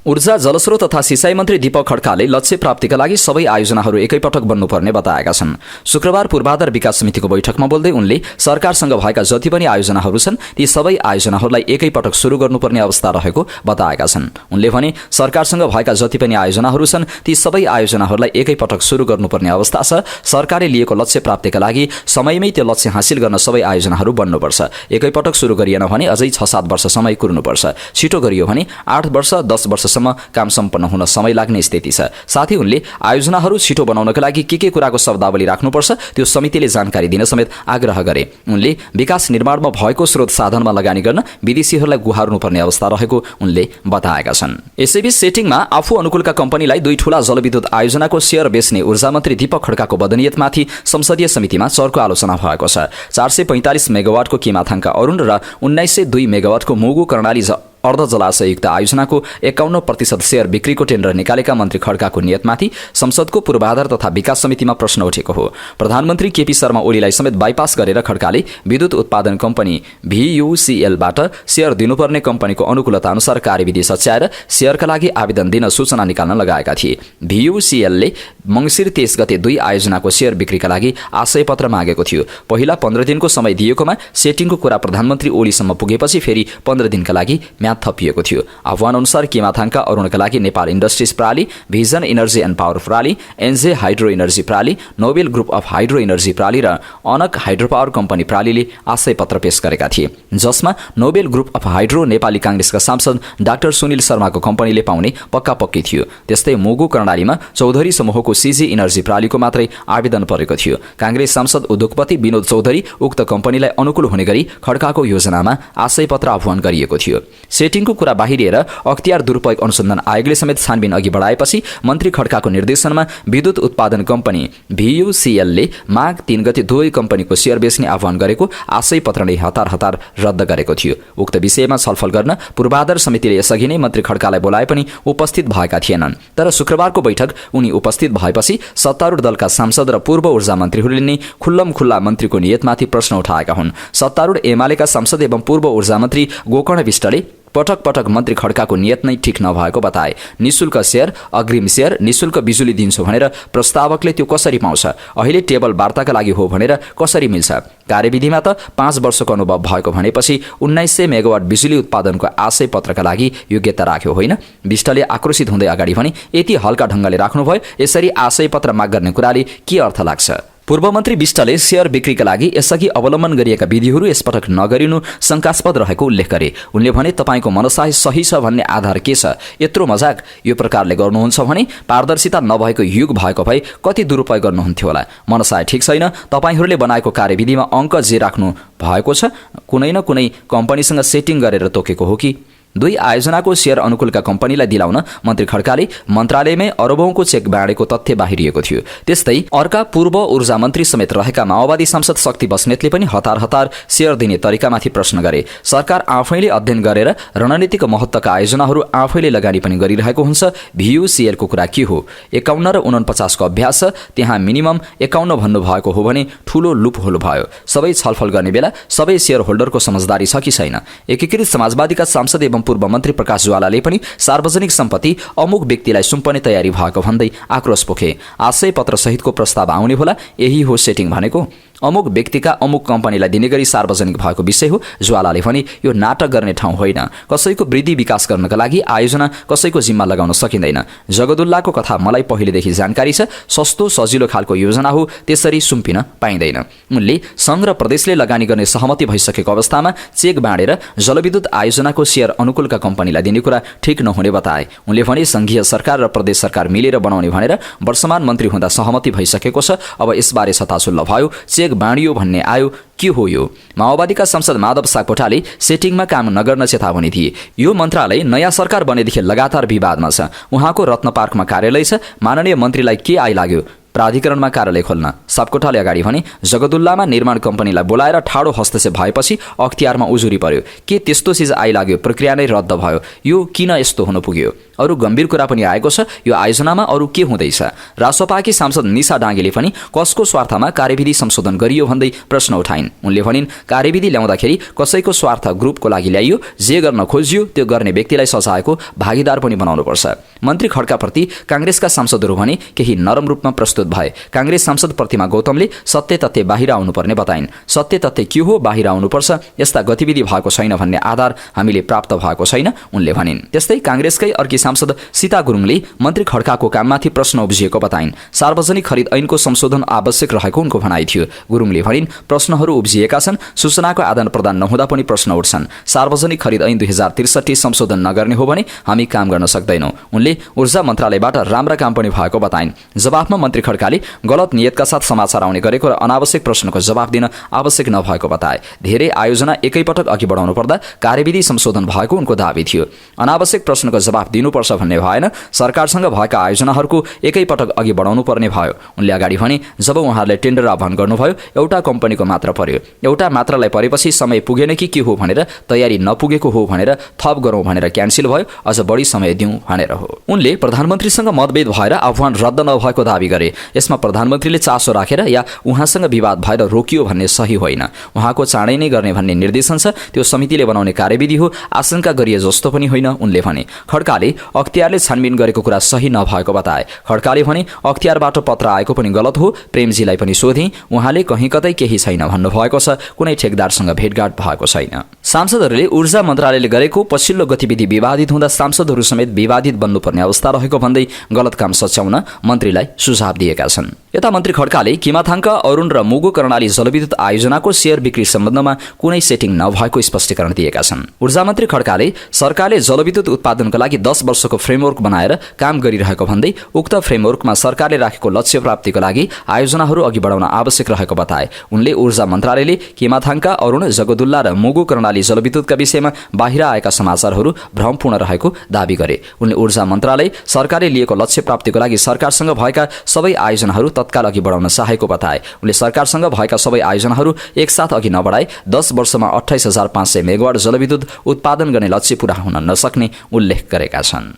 ऊर्जा, जलस्रोत तथा सिँचाइ मन्त्री दीपक खड्काले लक्ष्य प्राप्तिका लागि सबै आयोजनाहरू एकैपटक बन्नुपर्ने बताएका छन्। शुक्रबार पूर्वाधार विकास समितिको बैठकमा बोल्दै उनले सरकारसँग भएका जति पनि आयोजनाहरू छन् ती सबै आयोजनाहरूलाई एकैपटक सुरु गर्नुपर्ने अवस्था रहेको बताएका छन्। उनले भने सरकारसँग भएका जति पनि आयोजनाहरू छन् ती सबै आयोजनाहरूलाई एकैपटक सुरु गर्नुपर्ने अवस्था छ। सरकारले लिएको लक्ष्य प्राप्तिका लागि समयमै त्यो लक्ष्य हासिल गर्न सबै आयोजनाहरू बन्नुपर्छ। एकैपटक सुरु गरिएन भने अझै 6-7 वर्ष समय कुर्नुपर्छ। छिटो गरियो भने 8 वर्ष 10 वर्ष काम सम्पन्न हुन समय लाग्ने स्थिति छ। साथै उनले आयोजनाहरू छिटो बनाउनका लागि के कुराको शब्दावली राख्नुपर्छ त्यो समितिले जानकारी दिन समेत आग्रह गरे। उनले विकास निर्माणमा भएको स्रोत साधनमा लगानी गर्न विदेशीहरूलाई गुहार्नुपर्ने अवस्था रहेको उनले बताएका छन्। यसैबीच सेटिङमा आफू अनुकूलका कम्पनीलाई 2 ठूला जलविद्युत आयोजनाको शेयर बेच्ने ऊर्जा मन्त्री दीपक खड्काको बदनियतमाथि संसदीय समितिमा चर्को आलोचना भएको छ। 445 मेगावाटको किमाथाङका अरुण र 1902 मेगावाटको मुगु कर्णाली अर्ध जलाशययुक्त आयोजनाको 51% शेयर बिक्रीको टेन्डर निकालेका मन्त्री खड्काको नियतमाथि संसदको पूर्वाधार तथा विकास समितिमा प्रश्न उठेको हो। प्रधानमन्त्री केपी शर्मा ओलीलाई समेत बाइपास गरेर खड्काले विद्युत उत्पादन कम्पनी VUCL-बाट शेयर दिनुपर्ने कम्पनीको अनुकूलता अनुसार कार्यविधि सच्याएर शेयरका लागि आवेदन दिन सूचना निकाल्न लगाएका थिए। VUCL-ले मङ्सिर 23 गते 2 आयोजनाको शेयर बिक्रीका लागि आशय पत्र मागेको थियो। पहिला 15 दिनको समय दिएकोमा सेटिङको कुरा प्रधानमन्त्री ओलीसम्म पुगेपछि फेरि 15 दिनका लागि थपिएको थियो। आह्वान अनुसार किमाथाङका अरुणका लागि नेपाल इन्डस्ट्रिज प्रणाली, भिजन इनर्जी एन्ड पावर प्रणाली, एनजे हाइड्रो इनर्जी प्रणाली, Nobel group of hydro energy प्रणाली र अनक हाइड्रो पावर कम्पनी प्रणालीले आशय पत्र पेश गरेका थिए, जसमा Nobel group of hydro Nepali कांग्रेसका सांसद डाक्टर सुनिल शर्माको कम्पनीले पाउने पक्का-पक्की थियो। त्यस्तै मुगु कर्णालीमा चौधरी समूहको सीजी इनर्जी प्रणालीको मात्रै आवेदन परेको थियो। कांग्रेस सांसद उद्योगपति विनोद चौधरी उक्त कम्पनीलाई अनुकूल हुने गरी खड्काको योजनामा आशय पत्र आह्वान गरिएको थियो। सेटिङको कुरा बाहिरिएर अख्तियार दुरुपयोग अनुसन्धान आयोगले समेत छानबिन अघि बढाएपछि मन्त्री खड्काको निर्देशनमा विद्युत उत्पादन कम्पनी VUCL-ले माघ 3 गते 2 कम्पनीको शेयर बेच्ने आह्वान गरेको आशय पत्र नै हतार रद्द गरेको थियो। उक्त विषयमा छलफल गर्न पूर्वाधार समितिले यसअघि नै मन्त्री खड्कालाई बोलाए पनि उपस्थित भएका थिएनन्। तर शुक्रबारको बैठक उनी उपस्थित भएपछि सत्तारूढ दलका सांसद र पूर्व ऊर्जा मन्त्रीहरूले नै खुल्लम-खुल्ला मन्त्रीको नियतमाथि प्रश्न उठाएका हुन्। सत्तारूढ एमालेका सांसद एवं पूर्व ऊर्जा मन्त्री गोकर्ण विष्टले पटक मन्त्री खड्काको नियत नै ठीक नभएको बताए। निशुल्क शेयर, अग्रिम शेयर, निशुल्क बिजुली दिन्छु भनेर प्रस्तावकले त्यो कसरी पाउँछ? अहिले टेबल वार्ताका लागि हो भनेर कसरी मिल्छ? कार्यविधिमा त 5 वर्षको अनुभव भएको भनेपछि 1900 मेगावाट बिजुली उत्पादनको आशय पत्रका लागि योग्यता राख्यो होइन? विष्टले आक्रोशित हुँदै अगाडि भने यति हल्का ढङ्गले राख्नुभयो, यसरी आशय पत्र माग गर्ने कुराले के अर्थ लाग्छ? पूर्व मन्त्री विष्टले शेयर बिक्रीका लागि यसअघि अवलम्बन गरिएका विधिहरू यसपटक नगरिनु शङ्कास्पद रहेको उल्लेख गरे। उनले भने तपाईको मनसाय सही छ भन्ने आधार के छ? यत्रो मजाक यो प्रकारले गर्नुहुन्छ भने पारदर्शिता नभएको युग भएको भए कति दुरुपयोग गर्नुहुन्थ्यो होला। मनसाय ठिक छैन, तपाईहरूले बनाएको कार्यविधिमा अङ्क जे राख्नु भएको छ कुनै न कुनै कम्पनीसँग सेटिङ गरेर तोकेको हो कि? 2 आयोजनाको शेयर अनुकूलका कम्पनीलाई दिलाउन मन्त्री खड्काले मन्त्रालयमै अरबौंको चेक बाँडेको तथ्य बाहिरिएको थियो। त्यस्तै अर्का पूर्व ऊर्जा मन्त्री समेत रहेका माओवादी सांसद शक्ति बस्नेतले पनि हतार शेयर दिने तरिकामाथि प्रश्न गरे। सरकार आफैले अध्ययन गरेर रणनीतिक महत्त्वका आयोजनाहरू आफैले लगानी पनि गरिरहेको हुन्छ। VUCL-को कुरा के हो? 51 र 49 को अभ्यास छ, त्यहाँ मिनिमम 51 भन्नुभएको हो भने ठूलो लुप होल भयो। सबै छलफल गर्ने बेला सबै शेयर होल्डरको समझदारी छ कि छैन? एकीकृत समाजवादीका सांसद एवं पूर्व मन्त्री प्रकाश ज्वालाले पनि सार्वजनिक सम्पत्ति अमुक व्यक्तिलाई सुम्पने तयारी भएको भन्दै आक्रोश पोखे। आशय पत्र सहितको प्रस्ताव आउने होला, यही हो सेटिङ भनेको। अमुक व्यक्तिका अमुक कम्पनीलाई दिने गरी सार्वजनिक भएको विषय हो। ज्वालाले भने यो नाटक गर्ने ठाउँ होइन, कसैको वृद्धि विकास गर्नका लागि आयोजना कसैको जिम्मा लगाउन सकिँदैन। जगदुल्लाको कथा मलाई पहिलेदेखि जानकारी छ, सस्तो सजिलो खालको योजना हो, त्यसरी सुम्पिन पाइँदैन। उनले सङ्घ र प्रदेशले लगानी गर्ने सहमति भइसकेको अवस्थामा चेक बाँडेर जलविद्युत आयोजनाको सेयर अनुकूलका कम्पनीलाई दिने कुरा ठिक नहुने बताए। उनले भने सङ्घीय सरकार र प्रदेश सरकार मिलेर बनाउने भनेर वर्षमान मन्त्री हुँदा सहमति भइसकेको छ। अब यसबारे छताछुल्ल भयो, चेक बाँडियो भन्ने आयो, के हो यो? माओवादीका सांसद माधव सापकोटाले सेटिङमा काम नगर्न चेतावनी दिए। यो मन्त्रालय नयाँ सरकार बनेदेखि लगातार विवादमा छ। उहाँको रत्न पार्कमा कार्यालय छ, माननीय मन्त्रीलाई के आइलाग्यो प्राधिकरणमा कार्यालय खोल्न? सापकोटाले अगाडि भने जगदुल्लामा निर्माण कम्पनीलाई बोलाएर ठाडो हस्तक्षेप भएपछि अख्तियारमा उजुरी पर्यो। के त्यस्तो चिज आइलाग्यो? प्रक्रिया नै रद्द भयो। यो किन यस्तो हुन पुग्यो? अरू गम्भीर कुरा पनि आएको छ। यो आयोजनामा अरू के हुँदैछ? रासोपाकी सांसद निशा डाँगेले पनि कसको स्वार्थमा कार्यविधि संशोधन गरियो भन्दै प्रश्न उठाइन्। उनले भनिन्, कार्यविधि ल्याउँदाखेरि कसैको स्वार्थ ग्रुपको लागि ल्याइयो, जे गर्न खोजियो त्यो गर्ने व्यक्तिलाई सजायको भागीदार पनि बनाउनुपर्छ। मन्त्री खड्काप्रति काङ्ग्रेसका सांसदहरू भने केही नरम रूपमा प्रस्तुत भए। काङ्ग्रेस सांसद प्रतिमा गौतमले सत्य तथ्य बाहिर आउनुपर्ने बताइन्। सत्य तथ्य के हो, बाहिर आउनुपर्छ। यस्ता गतिविधि भएको छैन भन्ने आधार हामीले प्राप्त भएको छैन, उनले भनिन्। त्यस्तै काङ्ग्रेसकै अर्की सांसद सीता गुरुङले मन्त्री खड्काको काममाथि प्रश्न उब्जिएको बताइन्। सार्वजनिक खरिद ऐनको संशोधन आवश्यक रहेको उनको भनाइ थियो। गुरुङले भनिन्, प्रश्नहरू उब्जिएका छन्, सूचनाको आदान प्रदान नहुँदा पनि प्रश्न उठ्छन्। सार्वजनिक खरिद ऐन 2063 संशोधन नगर्ने हो भने हामी काम गर्न सक्दैनौँ। उनले ऊर्जा मन्त्रालयबाट राम्रा काम पनि भएको बताइन्। जवाफमा मन्त्री खड्काले गलत नियतका साथ समाचार आउने गरेको र अनावश्यक प्रश्नको जवाफ दिन आवश्यक नभएको बताए। धेरै आयोजना एकैपटक अघि बढाउनु पर्दा कार्यविधि संशोधन भएको उनको दाबी थियो। अनावश्यक प्रश्नको जवाफ दिनुपर्छ भन्ने भएन, सरकारसँग भएका आयोजनाहरूको एकैपटक अघि बढाउनु पर्ने भयो। उनले अगाडि भने, जब उहाँहरूले टेन्डर आह्वान गर्नुभयो एउटा कम्पनीको मात्र पर्यो। एउटा मात्रलाई परेपछि समय पुगेन कि के हो भनेर, तयारी नपुगेको हो भनेर, थप गरौँ भनेर क्यान्सिल भयो, अझ बढी समय दिउँ भनेर हो। उनले प्रधानमन्त्रीसँग मतभेद भएर आह्वान रद्द नभएको दाबी गरे। यसमा प्रधानमन्त्रीले चासो राखेर या उहाँसँग विवाद भएर रोकियो भन्ने सही होइन। उहाँको चाँडै नै गर्ने भन्ने निर्देशन छ, त्यो समितिले बनाउने कार्यविधि हो, आशंका गरिए जस्तो पनि होइन, उनले भने। खड्काले अख्तियारले छानबिन गरेको कुरा सही नभएको बताए। खड्काले भने, अख्तियारबाट पत्र आएको पनि गलत हो। प्रेमजीलाई पनि सोधेँ, उहाँले कहीँ कतै केही छैन भन्नुभएको छ, कुनै ठेकदारसँग भेटघाट भएको छैन। सांसदहरूले ऊर्जा मन्त्रालयले गरेको पछिल्लो गतिविधि विवादित हुँदा सांसदहरू समेत विवादित बन्नुपर्ने अवस्था रहेको भन्दै गलत काम सच्याउन मन्त्रीलाई सुझाव दिएका छन्। यता मन्त्री खड्काले किमाथाङका अरुण र मुगु कर्णाली जलविद्युत आयोजनाको सेयर बिक्री सम्बन्धमा कुनै सेटिङ नभएको स्पष्टीकरण दिएका छन्। ऊर्जा मन्त्री खड्काले सरकारले जलविद्युत उत्पादनका लागि 10 वर्षको फ्रेमवर्क बनाएर काम गरिरहेको भन्दै उक्त फ्रेमवर्कमा सरकारले राखेको लक्ष्य प्राप्तिको लागि आयोजनाहरू अघि बढाउन आवश्यक रहेको बताए। उनले ऊर्जा मन्त्रालयले किमाथाङका अरुण, जगदुल्ला र मुगु कर्णाली जलविद्युतका विषयमा बाहिर आएका समाचारहरू भ्रमपूर्ण रहेको दावी गरे। उनले ऊर्जा मन्त्रालय सरकारले लिएको लक्ष्य प्राप्तिको लागि सरकारसँग भएका सबै आयोजनाहरू तत्काल अघि बढाउन चाहेको बताए। उनले सरकारसँग भएका सबै आयोजनाहरू एकसाथ अघि नबढाए 10 वर्षमा 28,500 मेगावाट जलविद्युत उत्पादन गर्ने लक्ष्य पूरा हुन नसक्ने उल्लेख गरेका छन्।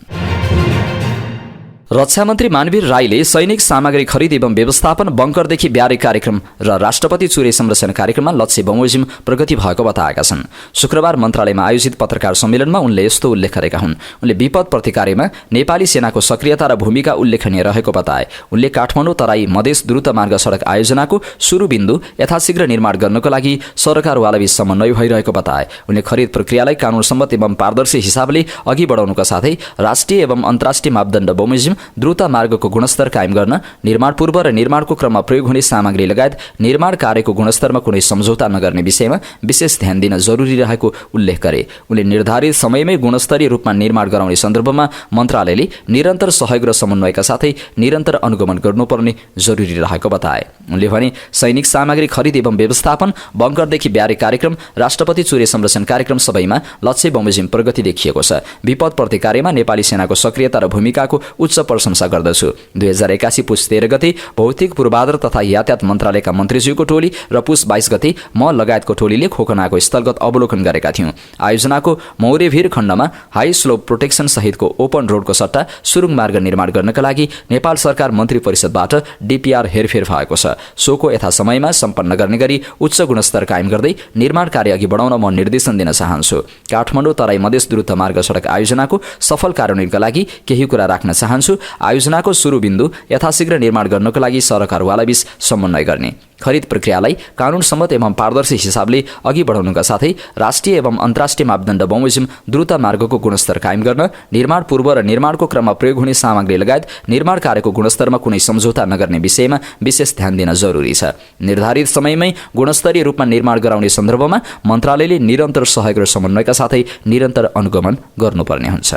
रक्षा मन्त्री मानवीर राईले सैनिक सामग्री खरिद एवं व्यवस्थापन बङ्करदेखि ब्यारेक कार्यक्रम र राष्ट्रपति चुरे संरक्षण कार्यक्रममा लक्ष्य बमोजिम प्रगति भएको बताएका छन्। शुक्रबार मन्त्रालयमा आयोजित पत्रकार सम्मेलनमा उनले यस्तो उल्लेख गरेका हुन्। उनले विपद प्रतिकार्यमा नेपाली सेनाको सक्रियता र भूमिका उल्लेखनीय रहेको बताए। उनले काठमाडौँ तराई मधेस द्रुत मार्ग सडक आयोजनाको सुरुबिन्दु यथाशीघ्र निर्माण गर्नको लागि सरकारवालाबीच समन्वय भइरहेको बताए। उनले खरिद प्रक्रियालाई कानुन सम्मत एवं पारदर्शी हिसाबले अघि बढाउनुका साथै राष्ट्रिय एवं अन्तर्राष्ट्रिय मापदण्ड बमोजिम द्रुत मार्गको गुणस्तर कायम गर्न, निर्माण पूर्व र निर्माणको क्रममा प्रयोग हुने सामग्री लगायत निर्माण कार्यको गुणस्तरमा कुनै सम्झौता नगर्ने विषयमा विशेष ध्यान दिन जरुरी रहेको उल्लेख गरे। उनले निर्धारित समयमै गुणस्तरीय रूपमा निर्माण गराउने सन्दर्भमा मन्त्रालयले निरन्तर सहयोग र समन्वयका साथै निरन्तर अनुगमन गर्नुपर्ने जरुरी रहेको बताए। उनले भने, सैनिक सामग्री खरिद एवं व्यवस्थापन, बङ्करदेखि ब्यारेक कार्यक्रम, राष्ट्रपति चुरे संरक्षण कार्यक्रम सबैमा लक्ष्य बमोजिम प्रगति देखिएको छ। विपद प्रतिकार्यमा नेपाली सेनाको सक्रियता र भूमिकाको उच्च प्रशंसा गर्दछु। 2081 पुस 13 गते भौतिक पूर्वाधार तथा यातायात मन्त्रालयका मन्त्रीज्यूको टोली र पुस 22 गते म लगायतको टोलीले खोकनाको स्थलगत अवलोकन गरेका थियौँ। आयोजनाको मौरेभिर खण्डमा हाई स्लोप प्रोटेक्सन सहितको ओपन रोडको सट्टा सुरुङ मार्ग निर्माण गर्नका लागि नेपाल सरकार मन्त्री परिषदबाट डीपीआर हेरफेर भएको छ। सोको यथासमयमा सम्पन्न गर्ने गरी उच्च गुणस्तर कायम गर्दै निर्माण कार्य अघि बढाउन म निर्देशन दिन चाहन्छु। काठमाडौँ तराई मधेस द्रुत मार्ग सडक आयोजनाको सफल कार्यान्वयनका लागि केही कुरा राख्न चाहन्छु। आयोजनाको सुरु बिन्दु यथाशीघ्र निर्माण गर्नको लागि सरकारवाला बीच समन्वय गर्ने, खरिद प्रक्रियालाई कानून सम्मत एवं पारदर्शी हिसाबले अघि बढाउनुका साथै राष्ट्रिय एवं अन्तर्राष्ट्रिय मापदण्ड बमोजिम द्रुत मार्गको गुणस्तर कायम गर्न, निर्माण पूर्व र निर्माणको क्रममा प्रयोग हुने सामग्री लगायत निर्माण कार्यको गुणस्तरमा कुनै सम्झौता नगर्ने विषयमा विशेष ध्यान दिन जरुरी छ। निर्धारित समयमै गुणस्तरीय रूपमा निर्माण गराउने सन्दर्भमा मन्त्रालयले निरन्तर सहयोग र समन्वयका साथै निरन्तर अनुगमन गर्नुपर्ने हुन्छ।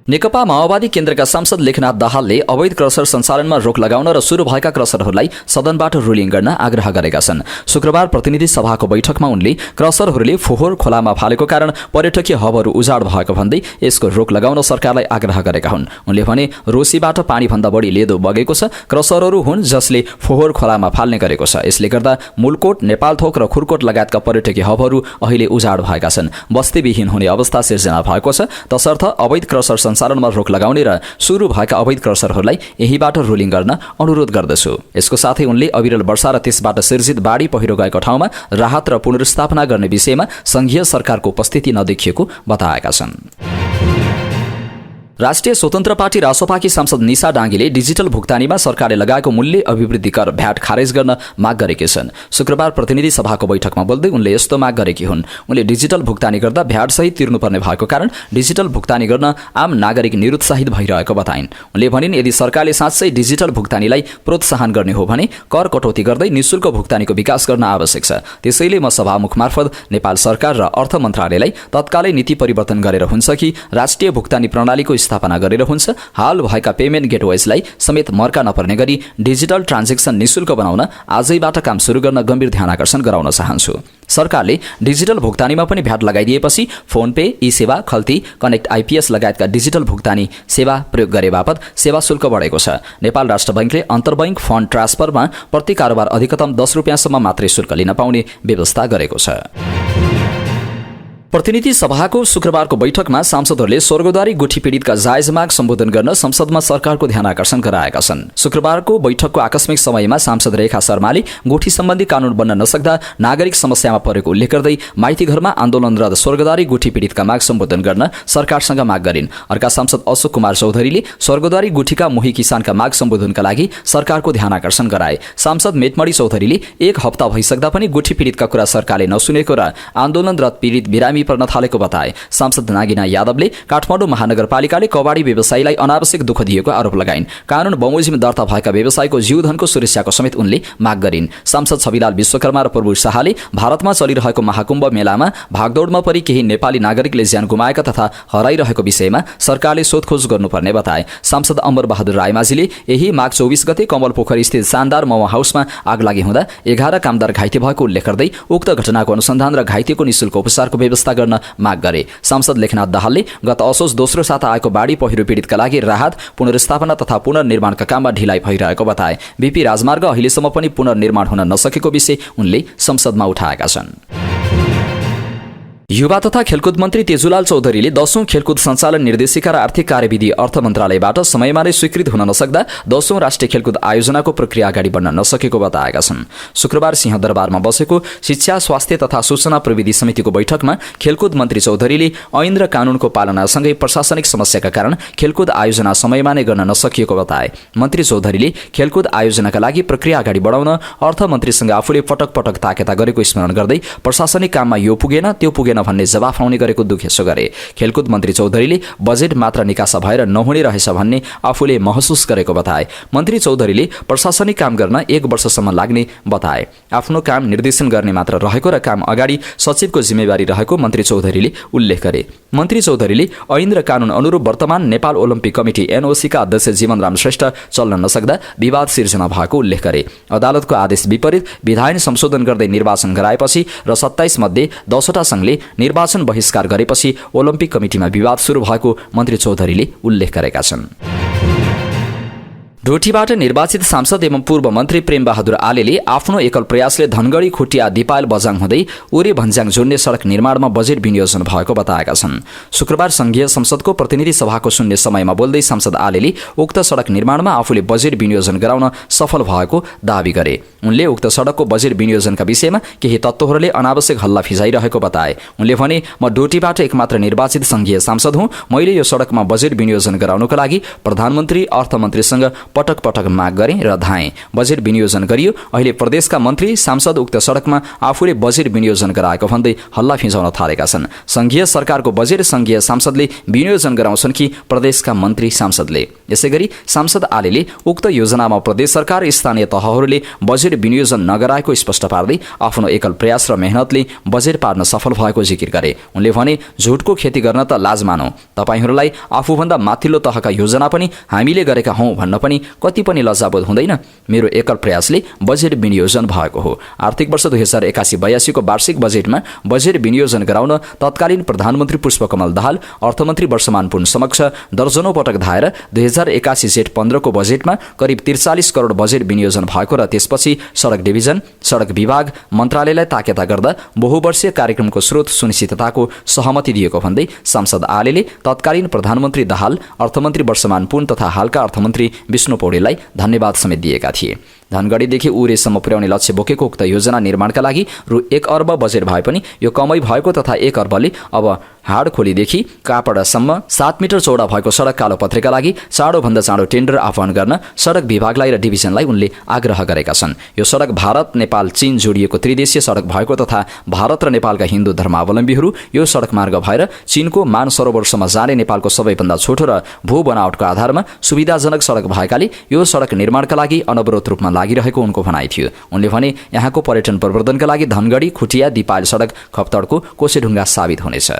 नेकपा माओवादी केन्द्रका सांसद लेखनाथ दाहालले अवैध क्रसर सञ्चालनमा रोक लगाउन र सुरु भएका क्रसरहरूलाई सदनबाट रुलिङ गर्न आग्रह गरेका छन्। शुक्रबार प्रतिनिधि सभाको बैठकमा उनले क्रसरहरूले फोहोर खोलामा फालेको कारण पर्यटकीय हबहरू उजाड भएको भन्दै यसको रोक लगाउन सरकारलाई आग्रह गरेका हुन्। उनले भने रोसीबाट पानीभन्दा बढी लेदो बगेको छ, क्रसरहरू हुन् जसले फोहोर खोलामा फाल्ने गरेको छ। यसले गर्दा मुलकोट, नेपालथोक र खुरकोट लगायतका पर्यटकीय हबहरू अहिले उजाड भएका छन्, बस्तीविहीन हुने अवस्था सिर्जना भएको छ। तसर्थ अवैध क्रसर सञ्चालनमा रोक लगाउने र सुरु भएका अवैध क्रसरहरूलाई यहीबाट रुलिङ गर्न अनुरोध गर्दछु। यसको साथै उनले अविरल वर्षा र त्यसबाट सिर्जित बाढी पहिरो गएको ठाउँमा राहत र पुनर्स्थापना गर्ने विषयमा संघीय सरकारको उपस्थिति नदेखिएको बताएका छन्। राष्ट्रिय स्वतन्त्र पार्टी रासोपाकी सांसद निशा डाङ्गीले डिजिटल भुक्तानीमा सरकारले लगाएको मूल्य अभिवृद्धि कर भ्याट खारेज गर्न माग गरेकी छन्। शुक्रबार प्रतिनिधि सभाको बैठकमा बोल्दै उनले यस्तो माग गरेकी हुन्। उनले डिजिटल भुक्तानी गर्दा भ्याट सहित तिर्नुपर्ने भएको कारण डिजिटल भुक्तानी गर्न आम नागरिक निरुत्साहित भइरहेको बताइन्। उनले भनिन् यदि सरकारले साँच्चै डिजिटल भुक्तानीलाई प्रोत्साहन गर्ने हो भने कर कटौती गर्दै निःशुल्क भुक्तानीको विकास गर्न आवश्यक छ। त्यसैले म सभामुख मार्फत नेपाल सरकार र अर्थ मन्त्रालयलाई तत्कालै नीति परिवर्तन गरेर हुन्छ कि राष्ट्रिय भुक्तानी प्रणालीको स्थापना गरेर हुन्छ, हाल भएका पेमेन्ट गेटवेजलाई समेत मर्का नपर्ने गरी डिजिटल ट्रान्जेक्सन निःशुल्क बनाउन आजैबाट काम सुरु गर्न गम्भीर ध्यानकर्षण गराउन चाहन्छु। सरकारले डिजिटल भुक्तानीमा पनि भ्याट लगाइदिएपछि फोन पे, ई सेवा, खल्ती, कनेक्ट आइपीएस लगायतका डिजिटल भुक्तानी सेवा प्रयोग गरे बापत सेवा शुल्क बढेको छ। नेपाल राष्ट्र बैंकले अन्तर्बैङ्क फन्ड ट्रान्सफरमा प्रति कारोबार अधिकतम 10 रुपियाँसम्म मात्रै शुल्क लिन पाउने व्यवस्था गरेको छ। प्रतिनिधि सभाको शुक्रबारको बैठकमा सांसदहरूले स्वर्गद्वारी गुठी पीडितका जायज माग सम्बोधन गर्न संसदमा सरकारको ध्यान आकर्षण गराएका छन्। शुक्रबारको बैठकको आकस्मिक समयमा सांसद रेखा शर्माले गुठी सम्बन्धी कानून बन्न नसक्दा नागरिक समस्यामा परेको उल्लेख गर्दै माइती घरमा आन्दोलनरत स्वर्गद्वारी गुठी पीडितका माग सम्बोधन गर्न सरकारसँग माग गरिन्। अर्का सांसद अशोक कुमार चौधरीले स्वर्गद्वारी गुठीका मोही किसानका माग सम्बोधनका लागि सरकारको ध्यान आकर्षण गराए। सांसद मेटमणि चौधरीले एक हप्ता भइसक्दा पनि गुठी पीडितका कुरा सरकारले नसुनेको र आन्दोलनरत पीडित बिरामी पर्न थालेको बताए। सांसद नागिना यादवले काठमाडौँ महानगरपालिकाले कबाडी व्यवसायीलाई अनावश्यक दुःख दिएको आरोप लगाइन्। कानून बमोजिम दर्ता भएका व्यवसायीको जीवधनको सुरक्षाको समेत उनले माग गरिन्। सांसद छविलाल विश्वकर्मा र प्रभु शाहले भारतमा चलिरहेको महाकुम्भ मेलामा भागदौडमा परि केही नेपाली नागरिकले ज्यान गुमाएका तथा हराइरहेको विषयमा सरकारले सोधखोज गर्नुपर्ने बताए। सांसद अमर बहादुर रायमाझीले यही माघ 24 गते कमल पोखरी स्थित शानदार मोमो हाउसमा आग लागि हुँदा 11 कामदार घाइते भएको उल्लेख गर्दै उक्त घटनाको अनुसन्धान र घाइतेको निःशुल्क उपचारको व्यवस्था गर्न माग गरे। सांसद लेखनाथ दाहालले गत असोज दोस्रो साता आएको बाढी पहिरो पीडितका लागि राहत, पुनर्स्थापना तथा पुनर्निर्माणका काममा ढिलाइ भइरहेको बताए। बीपी राजमार्ग अहिलेसम्म पनि पुनर्निर्माण हुन नसकेको विषय उनले संसदमा उठाएका छन्। युवा तथा खेलकुद मन्त्री तेजुलाल चौधरीले 10औं खेलकुद सञ्चालन निर्देशिका र आर्थिक कार्यविधि अर्थ मन्त्रालयबाट समयमा नै स्वीकृत हुन नसक्दा 10औं राष्ट्रिय खेलकुद आयोजनाको प्रक्रिया अगाडि बढ्न नसकेको बताएका छन्। शुक्रबार सिंहदरबारमा बसेको शिक्षा, स्वास्थ्य तथा सूचना प्रविधि समितिको बैठकमा खेलकुद मन्त्री चौधरीले ऐन र कानूनको पालनासँगै प्रशासनिक समस्याका कारण खेलकुद आयोजना समयमा नै गर्न नसकिएको बताए। मन्त्री चौधरीले खेलकुद आयोजनाका लागि प्रक्रिया अगाडि बढाउन अर्थ मन्त्रीसँग आफूले पटक पटक ताकेता गरेको स्मरण गर्दै प्रशासनिक काममा यो पुगेन त्यो पुगेन भन्ने जवाफ आउने गरेको दुखेसो गरे। खेलकुद मन्त्री चौधरीले बजेट मात्र निकासा भएर नहुने रहेछ भन्ने आफूले महसुस गरेको बताए। मन्त्री चौधरीले प्रशासनिक काम गर्न 1 वर्षसम्म लाग्ने बताए। आफ्नो काम निर्देशन गर्ने मात्र रहेको र काम अगाडि सचिवको जिम्मेवारी रहेको मन्त्री चौधरीले उल्लेख गरे। मन्त्री चौधरीले ऐन र कानून अनुरूप वर्तमान नेपाल ओलम्पिक कमिटी NOC का अध्यक्ष जीवनराम श्रेष्ठ चल्न नसक्दा विवाद सिर्जना भएको उल्लेख गरे। अदालतको आदेश विपरीत विधायन संशोधन गर्दै निर्वाचन गराएपछि र 27 मध्ये 10 वटा संघले निर्वाचन बहिष्कार गरेपछि ओलम्पिक कमिटीमा विवाद सुरु भएको मन्त्री चौधरीले उल्लेख गरेका छन्। डोटीबाट निर्वाचित सांसद एवं पूर्व मन्त्री प्रेमबहादुर आलेले आफ्नो एकल प्रयासले धनगढी खुटिया दिपायल बजाङ हुँदै उरे भन्ज्याङ जोड्ने सडक निर्माणमा बजेट विनियोजन भएको बताएका छन्। शुक्रबार संघीय संसदको प्रतिनिधि सभाको शून्य समयमा बोल्दै सांसद आलेले उक्त सडक निर्माणमा आफूले बजेट विनियोजन गराउन सफल भएको दावी गरे। उनले उक्त सडकको बजेट विनियोजनका विषयमा केही तत्त्वहरूले अनावश्यक हल्ला फिजाइरहेको बताए। उनले भने, म डोटीबाट एकमात्र निर्वाचित संघीय सांसद हुँ। मैले यो सडकमा बजेट विनियोजन गराउनका लागि प्रधानमन्त्री अर्थमन्त्रीसँग पटक पटक माग गरेँ र धाएँ। बजेट विनियोजन गरियो। अहिले प्रदेशका मन्त्री सांसद उक्त सडकमा आफूले बजेट विनियोजन गराएको भन्दै हल्ला फिजाउन थालेका छन्। संघीय सरकारको बजेट संघीय सांसदले विनियोजन गराउँछन् कि प्रदेशका मन्त्री सांसदले? यसैगरी सांसद आलेले उक्त योजनामा प्रदेश सरकार स्थानीय तहहरूले बजेट विनियोजन नगराएको स्पष्ट पार्दै आफ्नो एकल प्रयास र मेहनतले बजेट पार्न सफल भएको जिकिर गरे। उनले भने, झुटको खेती गर्न त लाज मानौ। तपाईहरूलाई आफूभन्दा माथिल्लो तहका योजना पनि हामीले गरेका हौं भन्न पनि कति पनि लज्जाबोध हुँदैन? मेरो एकल प्रयासले बजेट विनियोजन भएको हो। आर्थिक वर्ष 2081-82 को वार्षिक बजेटमा बजेट विनियोजन गराउन तत्कालीन प्रधानमन्त्री पुष्पकमल दाहाल अर्थमन्त्री वर्षमान पुन समक्ष दर्जनौं पटक धाएर 2081 जेठ 15 को बजेटमा करिब 43 करोड बजेट विनियोजन भएको र त्यसपछि सडक डिभिजन, सडक विभाग मन्त्रालयलाई ताकेता गर्दा बहुवर्षीय कार्यक्रमको स्रोत सुनिश्चितताको सहमति दिएको भन्दै सांसद आलेले तत्कालीन प्रधानमन्त्री दाहाल, अर्थमन्त्री वर्षमान पुन तथा हालका अर्थमन्त्री विष्णु पौडेललाई धन्यवाद समेत दिएका थिए। धनगढीदेखि उरेसम्म पुर्याउने लक्ष्य बोकेको उक्त योजना निर्माणका लागि रु 1 अर्ब बजेट भए पनि यो कमै भएको तथा 1 अर्बले अब हाडखोलीदेखि कापडासम्म 7 मिटर चौडा भएको सडक कालोपत्रेका लागि चाँडोभन्दा चाँडो टेन्डर आह्वान गर्न सडक विभागलाई र डिभिजनलाई उनले आग्रह गरेका छन्। यो सडक भारत, नेपाल, चीन जोडिएको त्रिदेशीय सडक भएको तथा भारत र नेपालका हिन्दू धर्मावलम्बीहरू यो सडक मार्ग भएर चीनको मानसरोवरसम्म जाने नेपालको सबैभन्दा छोटो र भू बनावटको आधारमा सुविधाजनक सडक भएकाले यो सडक निर्माणका लागि अनवरोध रूपमा लागिरहेको उनको भनाइ थियो। उनले भने, यहाँको पर्यटन प्रवर्धनका लागि धनगढी खुटिया दिपायल सडक खप्तडको कोसेढुङ्गा साबित हुनेछ।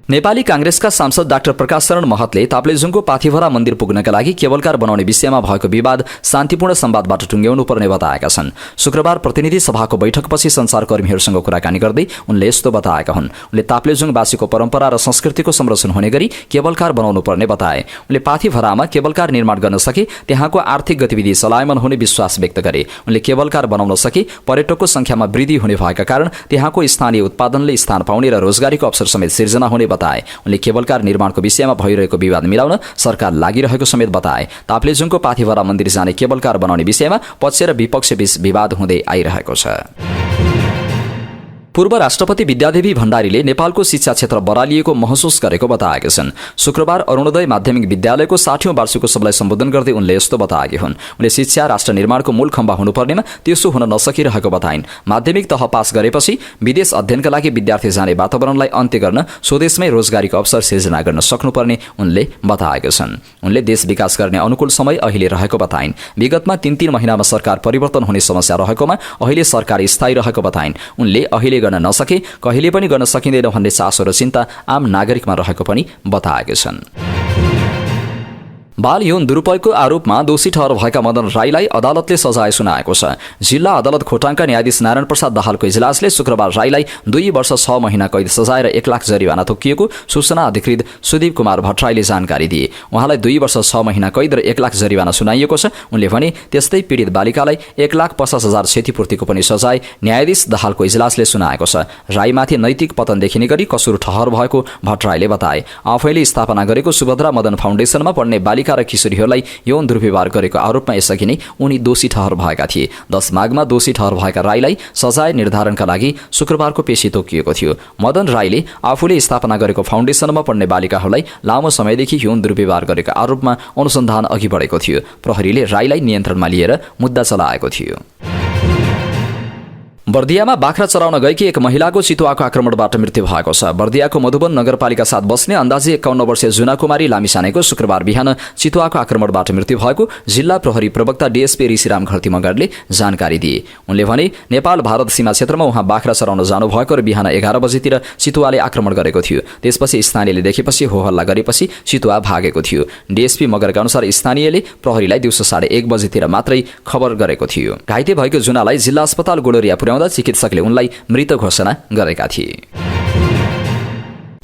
नेपाली कांग्रेसका सांसद डाक्टर प्रकाश शरण महतले ताप्लेजुङको पाथिभरा मन्दिर पुग्नका लागि केबलकार बनाउने विषयमा भएको विवाद शान्तिपूर्ण संवादबाट टुङ्ग्याउनु पर्ने बताएका छन्। शुक्रबार प्रतिनिधि सभाको बैठकपछि सञ्चारकर्मीहरूसँग कुराकानी गर्दै उनले यस्तो बताएका हुन्। उनले ताप्लेजुङवासीको परम्परा र संस्कृतिको संरक्षण हुने गरी केबलकार बनाउनु पर्ने बताए। उनले पाथिभरामा केबलकार निर्माण गर्न सके त्यहाँको आर्थिक गतिविधि चलायमान हुने विश्वास व्यक्त गरे। उनले केबलकार बनाउन सके पर्यटकको संख्यामा वृद्धि हुने भएका कारण त्यहाँको स्थानीय उत्पादनले स्थान पाउने र रोजगारीको अवसर समेत सिर्जना हुने बताए। उनले केबलकार निर्माणको विषयमा भइरहेको विवाद मिलाउन सरकार लागिरहेको समेत बताए। ताप्लेजुङको पाथिभरा मन्दिर जाने केबलकार बनाउने विषयमा पक्ष र विपक्ष बीच विवाद हुँदै आइरहेको छ। पूर्व राष्ट्रपति विद्यादेवी भण्डारीले नेपालको शिक्षा क्षेत्र बरालिएको महसुस गरेको बताएका छन्। शुक्रबार अरुणोदय माध्यमिक विद्यालयको 60औं वार्षिकोत्सवलाई सम्बोधन गर्दै उनले यस्तो बताएकी हुन्। उनले शिक्षा राष्ट्र निर्माणको मूल खम्बा हुनुपर्नेमा त्यसो हुन नसकिरहेको बताइन्। माध्यमिक तह पास गरेपछि विदेश अध्ययनका लागि विद्यार्थी जाने वातावरणलाई अन्त्य गर्न स्वदेशमै रोजगारीको अवसर सिर्जना गर्न सक्नुपर्ने उनले बताएका छन्। उनले देश विकास गर्ने अनुकूल समय अहिले रहेको बताइन्। विगतमा 3 महिनामा सरकार परिवर्तन हुने समस्या रहेकोमा अहिले सरकार स्थायी रहेको बताइन्। उनले अहिले गर्न नसके कहिले पनि गर्न सकिँदैन भन्ने चासो र चिन्ता आम नागरिकमा रहेको पनि बताएका छन्। बाल यौन दुरुपयोगको आरोपमा दोषी ठहर भएका मदन राईलाई अदालतले सजाय सुनाएको छ। जिल्ला अदालत खोटाङका न्यायाधीश नारायण प्रसाद दाहालको इजलासले शुक्रबार राईलाई 2 वर्ष 6 महिना कैद सजाय र 1 लाख जरिवाना तोकिएको सूचना अधिकृत सुदीप कुमार भट्टराईले जानकारी दिए। उहाँलाई 2 वर्ष 6 महिना कैद र 1 लाख जरिवाना सुनाइएको छ। उनले भने त्यस्तै पीडित बालिकालाई 1,50,000 क्षतिपूर्तिको पनि सजाय न्यायाधीश दाहालको इजलासले सुनाएको छ। राईमाथि नैतिक पतन देखिने गरी कसुर ठहर भएको भट्टराईले बताए। आफैले स्थापना गरेको सुभद्रा मदन फाउन्डेसनमा पढ्ने बालिका र किशोरीहरूलाई यौन दुर्व्यवहार गरेको आरोपमा यसअघि नै उनी दोषी ठहर भएका थिए। 10 माघमा दोषी ठहर भएका राईलाई सजाय निर्धारणका लागि शुक्रबारको पेशी तोकिएको थियो। मदन राईले आफूले स्थापना गरेको फाउन्डेसनमा पढ्ने बालिकाहरूलाई लामो समयदेखि यौन दुर्व्यवहार गरेको आरोपमा अनुसन्धान अघि बढेको थियो। प्रहरीले राईलाई नियन्त्रणमा लिएर मुद्दा चलाएको थियो। बर्दियामा बाख्रा चराउन गएकी एक महिलाको चितुवाको आक्रमणबाट मृत्यु भएको छ। बर्दियाको मधुबन नगरपालिका 7 बस्ने अन्दाजी 51 वर्षीय जुना कुमारी लामिसानेको शुक्रबार बिहान चितुवाको आक्रमणबाट मृत्यु भएको जिल्ला प्रहरी प्रवक्ता डीएसपी ऋषिराम घरती मगरले जानकारी दिए। उनले भने नेपाल भारत सीमा क्षेत्रमा उहाँ बाख्रा चराउन जानु भएको र बिहान 11 बजेतिर चितुवाले आक्रमण गरेको थियो। त्यसपछि स्थानीयले देखेपछि होहल्ला गरेपछि चितुवा भागेको थियो। डीएसपी मगरका अनुसार स्थानीयले प्रहरीलाई दिउँसो 1:30 बजेतिर मात्रै खबर गरेको थियो। घाइते भएको जुनालाई जिल्ला अस्पताल गोडरिया पुर्याउँदा चिकित्सकले उनलाई मृत घोषणा गरेका थिए।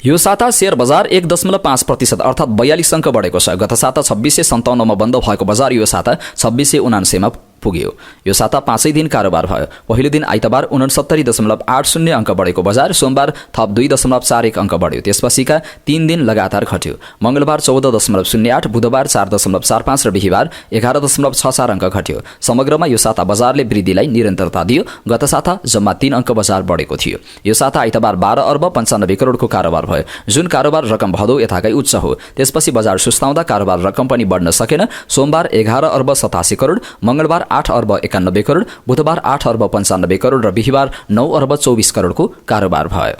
यो साता शेयर बजार 1.5% अर्थात् 42 अङ्क बढेको छ। गत साता 2657 मा बन्द भएको बजार यो साता 2679 मा पुग्यो। यो साता 5 दिन कारोबार भयो। पहिलो दिन आइतबार 69.80 अङ्क बढेको बजार सोमबार थप 2.41 अङ्क बढ्यो। त्यसपछिका 3 दिन लगातार घट्यो। मंगलबार 14.08, बुधबार 4.45 र बिहीबार 11.64 अङ्क घट्यो। समग्रमा यो साता बजारले वृद्धिलाई निरन्तरता दियो। गत साता जम्मा 3 अङ्क बजार बढेको थियो। यो साता आइतबार 12 अर्ब 95 करोडको कारोबार भयो, जुन कारोबार रकम भदौ यथाकै उच्च हो। त्यसपछि बजार सुस्ताउँदा कारोबार रकम पनि बढ्न सकेन। सोमबार 11 अर्ब 87 करोड, मंगलबार 8 अर्ब 91 करोड, बुधबार 8 अर्ब 95 करोड र बिहीबार 9 अर्ब 24 करोडको कारोबार भयो।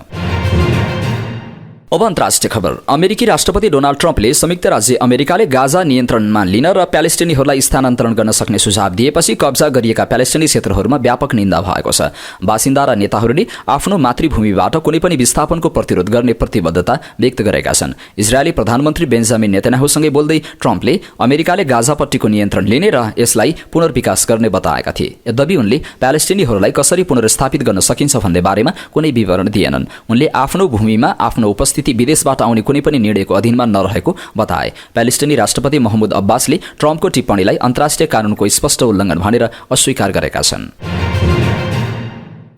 अब अन्तर्राष्ट्रिय खबर। अमेरिकी राष्ट्रपति डोनाल्ड ट्रम्पले संयुक्त राज्य अमेरिकाले गाजा नियन्त्रणमा लिन र प्यालेस्टिनीहरूलाई स्थानान्तरण गर्न सक्ने सुझाव दिएपछि कब्जा गरिएका प्यालेस्टिनी क्षेत्रहरूमा व्यापक निन्दा भएको छ। बासिन्दा र नेताहरूले आफ्नो मातृभूमिबाट कुनै पनि विस्थापनको प्रतिरोध गर्ने प्रतिबद्धता व्यक्त गरेका छन्। इजरायली प्रधानमन्त्री बेन्जामिन नेतन्याहुसँगै बोल्दै ट्रम्पले अमेरिकाले गाजापट्टिको नियन्त्रण लिने र यसलाई पुनर्विकास गर्ने बताएका थिए। यद्यपि उनले प्यालेस्टिनीहरूलाई कसरी पुनर्स्थापित गर्न सकिन्छ भन्ने बारेमा कुनै विवरण दिएनन्। उनले आफ्नो भूमिमा आफ्नो उपस्थिति विदेशबाट आउने कुनै पनि निर्णयको अधीनमा नरहेको बताए। प्यालेस्टिनी राष्ट्रपति महमुद अब्बासले ट्रम्पको टिप्पणीलाई अन्तर्राष्ट्रिय कानूनको स्पष्ट उल्लङ्घन भनेर अस्वीकार गरेका छन्।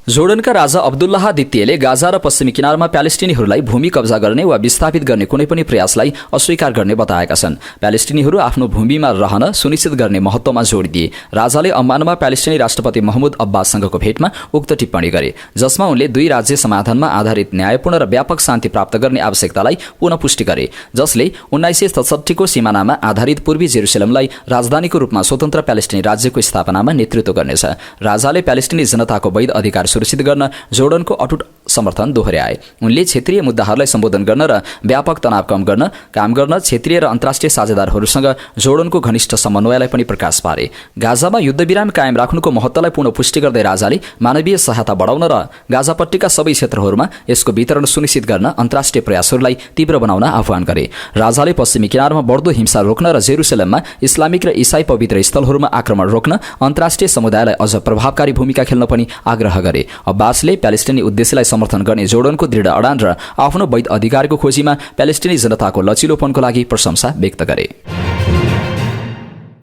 जोर्डनका राजा अब्दुल्लाह द्वितीयले गाजा र पश्चिमी किनारमा प्यालेस्टिनीहरूलाई भूमि कब्जा गर्ने वा विस्थापित गर्ने कुनै पनि प्रयासलाई अस्वीकार गर्ने बताएका छन्। प्यालेस्टिनीहरू आफ्नो भूमिमा रहन सुनिश्चित गर्ने महत्त्वमा जोड दिए। राजाले अम्मानमा प्यालेस्टिनी राष्ट्रपति महमुद अब्बाससँगको भेटमा उक्त टिप्पणी गरे, जसमा उनले 2 राज्य समाधानमा आधारित न्यायपूर्ण र व्यापक शान्ति प्राप्त गर्ने आवश्यकतालाई पुनः पुष्टि गरे, जसले 1967 को सिमानामा आधारित पूर्वी जेरुसलेमलाई राजधानीको रूपमा स्वतन्त्र प्यालेस्टिनी राज्यको स्थापनामा नेतृत्व गर्नेछ। राजाले प्यालेस्टिनी जनताको वैध अधिकार सुरक्षित गर्न जोर्डनको अटुट समर्थन दोहोर्याए। उनले क्षेत्रीय मुद्दाहरूलाई सम्बोधन गर्न र व्यापक तनाव कम गर्न काम गर्न क्षेत्रीय र अन्तर्राष्ट्रिय साझेदारहरूसँग जोर्डनको घनिष्ठ समन्वयलाई पनि प्रकाश पारे। गाजामा युद्धविराम कायम राख्नुको महत्त्वलाई पुनः पुष्टि गर्दै राजाले मानवीय सहायता बढाउन र गाजापट्टिका सबै क्षेत्रहरूमा यसको वितरण सुनिश्चित गर्न अन्तर्राष्ट्रिय प्रयासहरूलाई तीव्र बनाउन आह्वान गरे। राजाले पश्चिमी किनारमा बढ्दो हिंसा रोक्न र जेरुसलेममा इस्लामिक र इसाई पवित्र स्थलहरूमा आक्रमण रोक्न अन्तर्राष्ट्रिय समुदायलाई अझ प्रभावकारी भूमिका खेल्न पनि आग्रह गरे। अब्बासले प्यालेस्टिनी उद्देश्यलाई समर्थन गर्ने जोर्डनको दृढ अडान र आफ्नो वैध अधिकारको खोजीमा प्यालेस्टिनी जनताको लचिलोपनको लागि प्रशंसा व्यक्त गरे।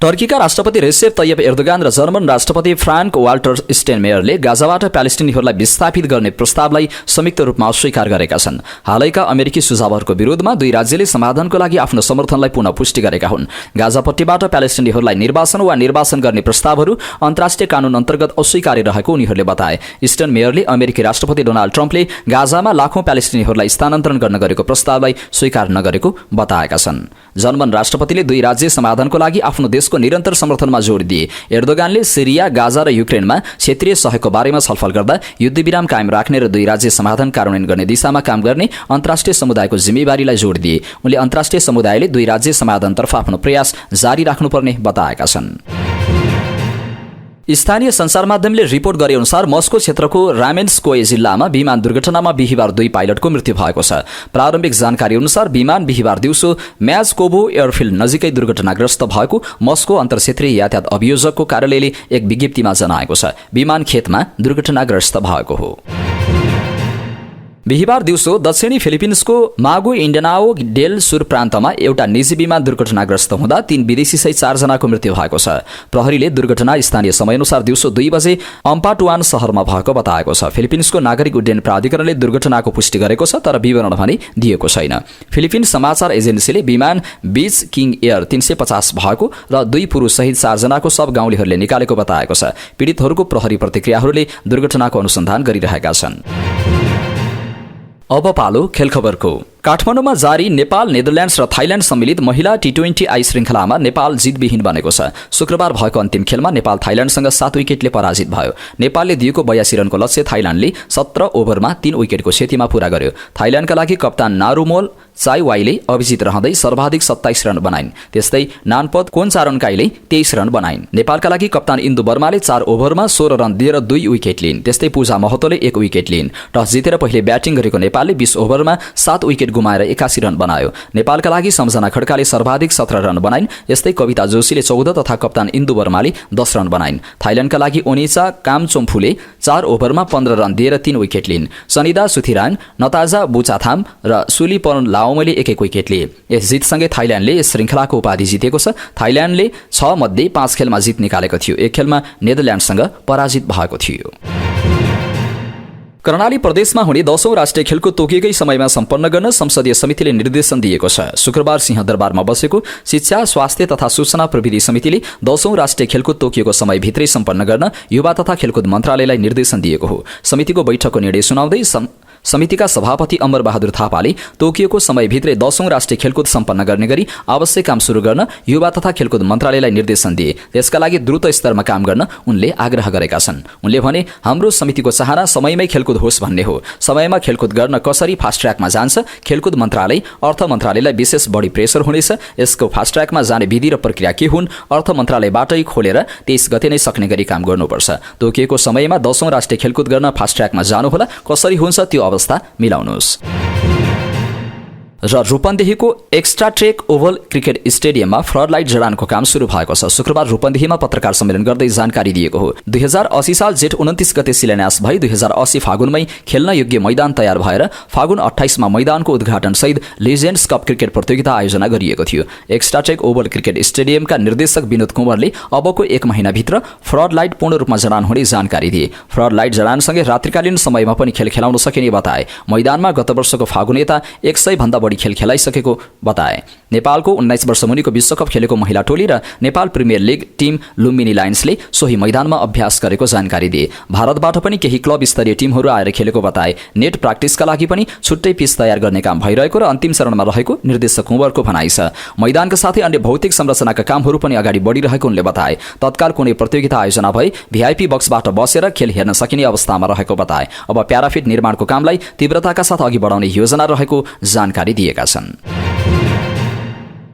टर्कीका राष्ट्रपति रेसेप तय्यप एर्दोगान र जर्मन राष्ट्रपति फ्रान्क वाल्टर स्टेनमेयरले गाजाबाट प्यालेस्टिनीहरूलाई विस्थापित गर्ने प्रस्तावलाई संयुक्त रूपमा अस्वीकार गरेका छन्। हालैका अमेरिकी सुझावहरूको विरोधमा 2 राज्यले समाधानको लागि आफ्नो समर्थनलाई पुनः पुष्टि गरेका हुन्। गाजापट्टिबाट प्यालेस्टिनीहरूलाई निर्वासन वा निर्वासन गर्ने प्रस्तावहरू अन्तर्राष्ट्रिय कानून अन्तर्गत अस्वीकार्य रहेको उनीहरूले बताए। स्टेनमेयरले अमेरिकी राष्ट्रपति डोनाल्ड ट्रम्पले गाजामा लाखौं प्यालेस्टिनीहरूलाई स्थानान्तरण गर्न गरेको प्रस्तावलाई स्वीकार नगरेको बताएका छन्। जर्मन राष्ट्रपतिले 2 राज्य समाधानको लागि आफ्नो देशको निरन्तर समर्थनमा जोड दिए। एर्दोगानले सिरिया, गाजा र युक्रेनमा क्षेत्रीय सहयोगको बारेमा छलफल गर्दा युद्धविराम कायम राख्ने र 2 राज्य समाधान कार्यान्वयन गर्ने दिशामा काम गर्ने अन्तर्राष्ट्रिय समुदायको जिम्मेवारीलाई जोड दिए। उनले अन्तर्राष्ट्रिय समुदायले 2 राज्य समाधानतर्फ आफ्नो प्रयास जारी राख्नुपर्ने बताएका छन्। स्थानीय सञ्चार माध्यमले रिपोर्ट गरे अनुसार मस्को क्षेत्रको रामेन्स्कोए जिल्लामा विमान दुर्घटनामा बिहीबार 2 पाइलटको मृत्यु भएको छ। प्रारम्भिक जानकारी अनुसार विमान बिहीबार दिउँसो म्याजकोभो एयरफिल्ड नजिकै दुर्घटनाग्रस्त भएको मस्को अन्तर्क्षेत्रीय यातायात अभियोजकको कार्यालयले एक विज्ञप्तिमा जनाएको छ। विमान खेतमा दुर्घटनाग्रस्त भएको हो। बिहीबार दिउँसो दक्षिणी फिलिपिन्सको मागो इन्डियानाओ डेल सुर प्रान्तमा एउटा निजी विमान दुर्घटनाग्रस्त हुँदा 3 विदेशी सहित 4 जनाको मृत्यु भएको छ। प्रहरीले दुर्घटना स्थानीय समयअनुसार दिउँसो 2 बजे अम्पाटुआन शहरमा भएको बताएको छ। फिलिपिन्सको नागरिक उड्डयन प्राधिकरणले दुर्घटनाको पुष्टि गरेको छ, तर विवरण भने दिएको छैन। फिलिपिन्स समाचार एजेन्सीले विमान बीच किङ एयर 350 भएको र 2 पुरुष सहित 4 जनाको सब गाउँलेहरूले निकालेको बताएको छ। पीडितहरूको प्रहरी प्रतिक्रियाहरूले दुर्घटनाको अनुसन्धान गरिरहेका छन्। अब पालो खेल खबरको। काठमाडौँमा जारी नेपाल, नेदरल्यान्ड्स र थाइल्याण्ड सम्मिलित महिला टी20 आई श्रृङ्खलामा नेपाल जितविहीन बनेको छ। शुक्रबार भएको अन्तिम खेलमा नेपाल थाइल्याण्डसँग 7 विकेटले पराजित भयो। नेपालले दिएको 82 रनको लक्ष्य थाइल्याण्डले 17 ओभरमा 3 विकेटको क्षतिमा पूरा गर्यो। थाइल्याण्डका लागि कप्तान नारुमोल चाइवाईले अभिजित रहँदै सर्वाधिक 27 रन बनाइन्। त्यस्तै नानपत कोन्चारनकाईले 23 रन बनाइन्। नेपालका लागि कप्तान इन्दु वर्माले 4 ओभरमा 16 रन दिएर 2 विकेट लिइन्। त्यस्तै पूजा महतोले 1 विकेट लिइन्। टस जितेर पहिले ब्याटिङ गरेको नेपालले 20 ओभरमा 7 विकेट विकेट गुमाएर 81 रन बनायो। नेपालका लागि सम्झना खड्काले सर्वाधिक 17 रन बनाइन्। यस्तै कविता जोशीले 14 तथा कप्तान इन्दु वर्माले 10 रन बनाइन्। थाइल्याण्डका लागि ओनिचा कामचोम्फुले 4 ओभरमा 15 रन दिएर 3 विकेट लिइन्। सनिदा सुथिरान, नताजा बुचाथाम र सुलिपन लाओमले 1-1 विकेट लिए। यस जितसँगै थाइल्याण्डले यस श्रृङ्खलाको उपाधि जितेको छ। थाइल्याण्डले 6 मध्ये 5 खेलमा जित निकालेको थियो। 1 खेलमा नेदरल्यान्डसँग पराजित भएको थियो। कर्णाली प्रदेशमा हुने 10औं राष्ट्रिय खेलकुद तोकिएकै समयमा सम्पन्न गर्न संसदीय समितिले निर्देशन दिएको छ। शुक्रबार सिंहदरबारमा बसेको शिक्षा, स्वास्थ्य तथा सूचना प्रविधि समितिले 10औं राष्ट्रिय खेलकुद तोकिएको समयभित्रै सम्पन्न गर्न युवा तथा खेलकुद मन्त्रालयलाई निर्देशन दिएको हो। समितिको बैठकको निर्णय सुनाउँदै समितिका सभापति अमर बहादुर थापाले तोकिएको समयभित्रै 10औं राष्ट्रिय खेलकुद सम्पन्न गर्ने गरी आवश्यक काम सुरु गर्न युवा तथा खेलकुद मन्त्रालयलाई निर्देशन दिए। त्यसका लागि द्रुत स्तरमा काम गर्न उनले आग्रह गरेका छन्। उनले भने, हाम्रो समितिको चाहना समयमै खेलकुद होस् भन्ने हो। समयमा खेलकुद गर्न कसरी फास्ट ट्र्याकमा जान्छ? खेलकुद मन्त्रालय, अर्थ मन्त्रालयलाई विशेष बढी प्रेसर हुनेछ। यसको फास्ट ट्र्याकमा जाने विधि र प्रक्रिया के हुन्? अर्थ मन्त्रालयबाटै खोलेर 23 गते नै सक्ने गरी काम गर्नुपर्छ। तोकिएको समयमा 10औं राष्ट्रिय खेलकुद गर्न फास्ट ट्र्याकमा जानुहोला। कसरी हुन्छ त्यो अवस्था मिलाउनुहोस्। र रूपन्देहीको एक्स्ट्रा ट्रेक ओभल क्रिकेट स्टेडियममा फ्लड लाइट जडानको काम सुरु भएको छ। शुक्रबार रूपन्देहीमा पत्रकार सम्मेलन गर्दै जानकारी दिएको हो। 2080 साल जेठ 29 गते शिलान्यास भई 2080 फागुनमै खेल्न योग्य मैदान तयार भएर फागुन 28 मा मैदानको उद्घाटन सहित लिजेन्ड्स कप क्रिकेट प्रतियोगिता आयोजना गरिएको थियो। एक्स्ट्रा ट्रेक ओभल क्रिकेट स्टेडियमका निर्देशक विनोद कुँवरले अबको 1 महिनाभित्र फ्लड लाइट पूर्ण रूपमा जडान हुने जानकारी दिए। फ्लड लाइट जडानसँगै रात्रिकालीन समयमा पनि खेल खेलाउन सकिने बताए। मैदानमा गत वर्षको फागुन यता 100 भन्दा खेल खेलाइसकेको बताए। नेपालको 19 वर्ष मुनिको विश्वकप खेलेको महिला टोली र Nepal premier league team Lumbini लायन्सले सोही मैदानमा अभ्यास गरेको जानकारी दिए। भारतबाट पनि केही क्लब स्तरीय टिमहरू आएर खेलेको बताए। नेट प्र्याक्टिसका लागि पनि छुट्टै पिच तयार गर्ने काम भइरहेको र अन्तिम चरणमा रहेको निर्देशक कुँवरको भनाइ छ। मैदानका साथै अन्य भौतिक संरचनाका कामहरू पनि अगाडि बढिरहेको उनले बताए। तत्काल कुनै प्रतियोगिता आयोजना भए भिआइपी बक्सबाट बसेर खेल हेर्न सकिने अवस्थामा रहेको बताए। अब प्याराफिट निर्माणको कामलाई तीव्रताका साथ अघि बढाउने योजना रहेको जानकारी दिएका छन्।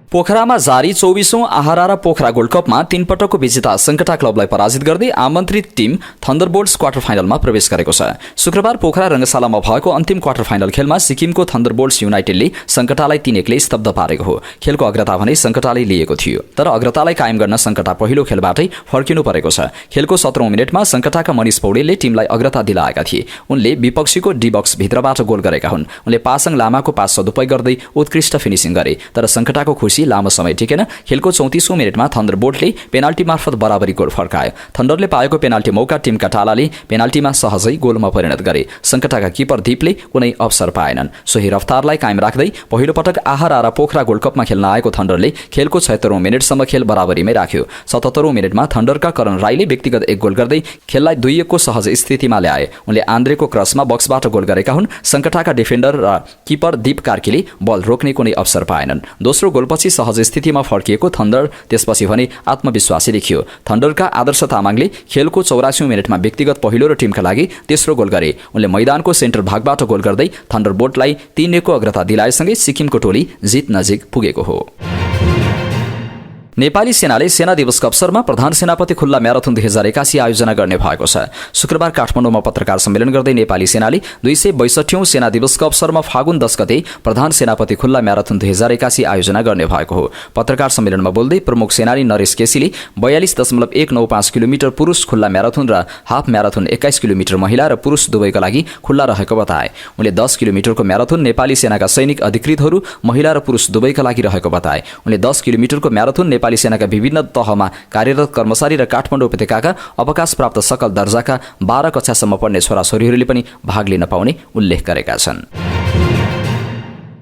पोखरामा जारी 24औं आहारा पोखरा गोल्ड कपमा 3 पटकको विजेता सङ्कटा क्लबलाई पराजित गर्दै आमन्त्रित टिम थन्डरबोल्ट्स क्वार्टर फाइनलमा प्रवेश गरेको छ। शुक्रबार पोखरा रङ्गशालामा भएको अन्तिम क्वार्टर फाइनल खेलमा सिक्किमको थन्डरबोल्ट्स युनाइटेडले सङ्कटालाई 3-1ले स्तब्ध पारेको हो। खेलको अग्रता भने सङ्कटाले लिएको थियो, तर अग्रतालाई कायम गर्न सङ्कटा पहिलो खेलबाटै फर्किनु परेको छ। खेलको 17औं मिनेटमा सङ्कटाका मनिष पौडेलले टिमलाई अग्रता दिलाएका थिए। उनले विपक्षीको डी बक्स भित्रबाट गोल गरेका हुन्। उनले पासाङ लामाको पास सदुपयोग गर्दै उत्कृष्ट फिनिसिङ गरे, तर सङ्कटाको खुसी लामो समय टिकेन। खेलको 34औं मिनेटमा थन्डरबोल्टले पेनाल्टी मार्फत बराबरी गोल फर्कायो। थन्डरले पाएको पेनाल्टी मौका टिमका टालाले पेनाल्टीमा सहजै गोलमा परिणत गरे। सङ्कटाका किपर दीपले कुनै अवसर पाएनन्। सोही रफ्तारलाई कायम राख्दै पहिलो पटक आहारा पोखरा गोल्ड कपमा खेल्न आएको थन्डरले खेलको 76औं मिनेटसम्म खेल बराबरीमै राख्यो। 77औं मिनेटमा थन्डरका करण राईले व्यक्तिगत 1 गोल गर्दै खेललाई 2-1 को सहज स्थितिमा ल्याए। उनले आन्द्रेको क्रसमा बक्सबाट गोल गरेका हुन्। सङ्कटाका डिफेन्डर र किपर दीप कार्कीले बल रोक्ने कुनै अवसर पाएनन्। दोस्रो गोलपछि सहज स्थितिमा फर्किएको थन्डर त्यसपछि भने आत्मविश्वासी देखियो। थन्डरका आदर्श तामाङले खेलको 84औं मिनेटमा व्यक्तिगत पहिलो र टिमका लागि तेस्रो गोल गरे। उनले मैदानको सेन्टर भागबाट गोल गर्दै थन्डरबोल्टलाई 3-1 को अग्रता दिलाएसँगै सिक्किमको टोली जित नजिक पुगेको हो। नेपाली सेनाले सेना दिवसको अवसरमा प्रधान सेनापति खुल्ला म्याराथन 2081 आयोजना गर्ने भएको छ। शुक्रबार काठमाडौँमा पत्रकार सम्मेलन गर्दै नेपाली सेनाले 262औं सेना दिवसको अवसरमा फागुन 10 गते प्रधान सेनापति खुल्ला म्याराथन 2081 आयोजना गर्ने भएको हो। पत्रकार सम्मेलनमा बोल्दै प्रमुख सेनानी नरेश केसीले 42.195 किलोमिटर पुरुष खुल्ला म्याराथन र हाफ म्याराथन 21 किलोमिटर महिला र पुरुष दुवैका लागि खुल्ला रहेको बताए। उनले 10 किलोमिटरको म्याराथन नेपाली सेनाका सैनिक अधिकृतहरू महिला र पुरुष दुवैका लागि रहेको बताए। उनले 10 किलोमिटरको म्याराथन नेपाली सेनाका विभिन्न तहमा कार्यरत कर्मचारी र काठमाडौँ उपत्यकाका अवकाश प्राप्त सकल दर्जाका 12 कक्षासम्म पढ्ने छोराछोरीहरूले पनि भाग लिन पाउने उल्लेख गरेका छन्।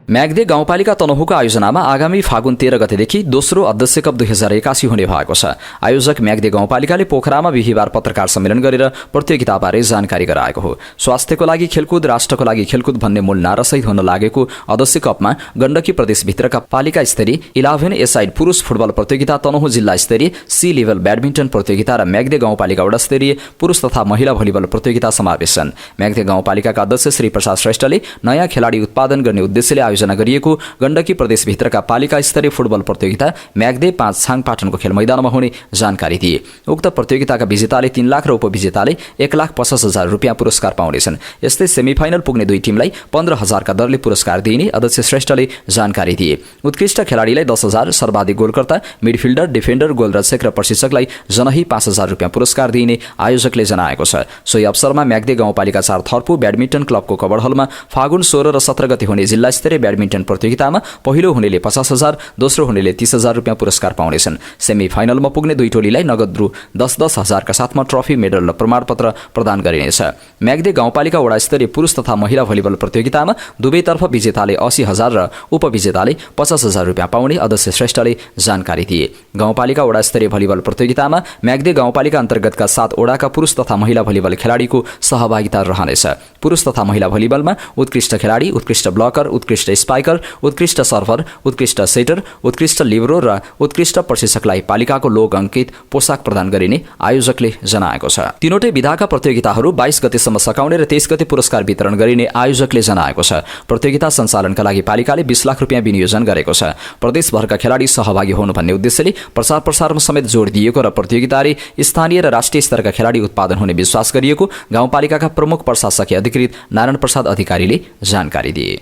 म्याग्दे गाउँपालिका तनहुको आयोजनामा आगामी फागुन 13 गतेदेखि दोस्रो अध्यक्ष कप 2081 हुने भएको छ। आयोजक म्याग्दे गाउँपालिकाले पोखरामा बिहिबार पत्रकार सम्मेलन गरेर प्रतियोगिताबारे जानकारी गराएको हो। स्वास्थ्यको लागि खेलकुद, राष्ट्रको लागि खेलकुद भन्ने मूल नारासहित हुन लागेको अध्यक्ष कपमा गण्डकी प्रदेशभित्रका पालिका स्तरीय 11 एसाइड पुरुष फुटबल प्रतियोगिता, तनहु जिल्ला स्तरीय सी लेभल ब्याडमिन्टन प्रतियोगिता र म्याग्दे गाउँपालिका वडा स्तरीय पुरुष तथा महिला भलिबल प्रतियोगिता समावेश छन्। म्याग्दे गाउँपालिकाका अध्यक्ष श्री प्रसाद श्रेष्ठले नयाँ खेलाडी उत्पादन गर्ने उद्देश्यले आयोजना गरिएको गण्डकी प्रदेशभित्रका पालिका स्तरीय फुटबल प्रतियोगिता म्याग्दे 5 छाङपाटनको खेल मैदानमा हुने जानकारी दिए। उक्त प्रतियोगिताका विजेताले 3 लाख र उपविजेताले 1,50,000 रुपियाँ पुरस्कार पाउनेछन्। यस्तै सेमिफाइनल पुग्ने 2 टिमलाई 15,000 का दरले पुरस्कार दिइने अध्यक्ष श्रेष्ठले जानकारी दिए। उत्कृष्ट खेलाडीलाई 10,000, सर्वाधिक गोलकर्ता, मिडफिल्डर, डिफेन्डर, गोलरक्षक र प्रशिक्षकलाई जनही 5,000 रुपियाँ पुरस्कार दिइने आयोजकले जनाएको छ। सोही अवसरमा म्याग्दे गाउँपालिका 4 थर्पु ब्याडमिन्टन क्लबको कवड हलमा फागुन 16 र 17 गते हुने जिल्ला स्तरीय ब्याडमिन्टन प्रतियोगितामा पहिलो हुनेले 50,000, दोस्रो हुनेले 30,000 रुपियाँ पुरस्कार पाउनेछन्। सेमिफाइनलमा पुग्ने 2 टोलीलाई नगद रु 10,000 का साथमा ट्रफी, मेडल र प्रमाणपत्र प्रदान गरिनेछ। म्याग्दे गाउँपालिका वडा स्तरीय पुरुष तथा महिला भलिबल प्रतियोगितामा दुवैतर्फ विजेताले 80,000 र उपविजेताले 50,000 रुपियाँ पाउने अध्यक्ष श्रेष्ठले जानकारी दिए। गाउँपालिका वडा स्तरीय भलिबल प्रतियोगितामा म्याग्दे गाउँपालिका अन्तर्गतका 7 वडाका पुरुष तथा महिला भलिबल खेलाडीको सहभागिता रहनेछ। पुरुष तथा महिला भलिबलमा उत्कृष्ट खेलाडी, उत्कृष्ट ब्लकर, उत्कृष्ट स्पाइकर, उत्कृष्ट सर्भर, उत्कृष्ट सेटर, उत्कृष्ट लिब्रो र उत्कृष्ट प्रशिक्षकलाई पालिकाको लोक अङ्कित पोसाक प्रदान गरिने आयोजकले जनाएको छ। तीनवटै विधाका प्रतियोगिताहरू 22 गतेसम्म सकाउने र 23 गते पुरस्कार वितरण गरिने आयोजकले जनाएको छ। प्रतियोगिता सञ्चालनका लागि पालिकाले 20 लाख रुपियाँ विनियोजन गरेको छ। प्रदेशभरका खेलाडी सहभागी हुनु भन्ने उद्देश्यले प्रसारमा समेत जोड दिएको र प्रतियोगिताले स्थानीय र राष्ट्रिय स्तरका खेलाडी उत्पादन हुने विश्वास गरिएको गाउँपालिकाका प्रमुख प्रशासकीय अधिकृत नारायण प्रसाद अधिकारीले जानकारी दिए।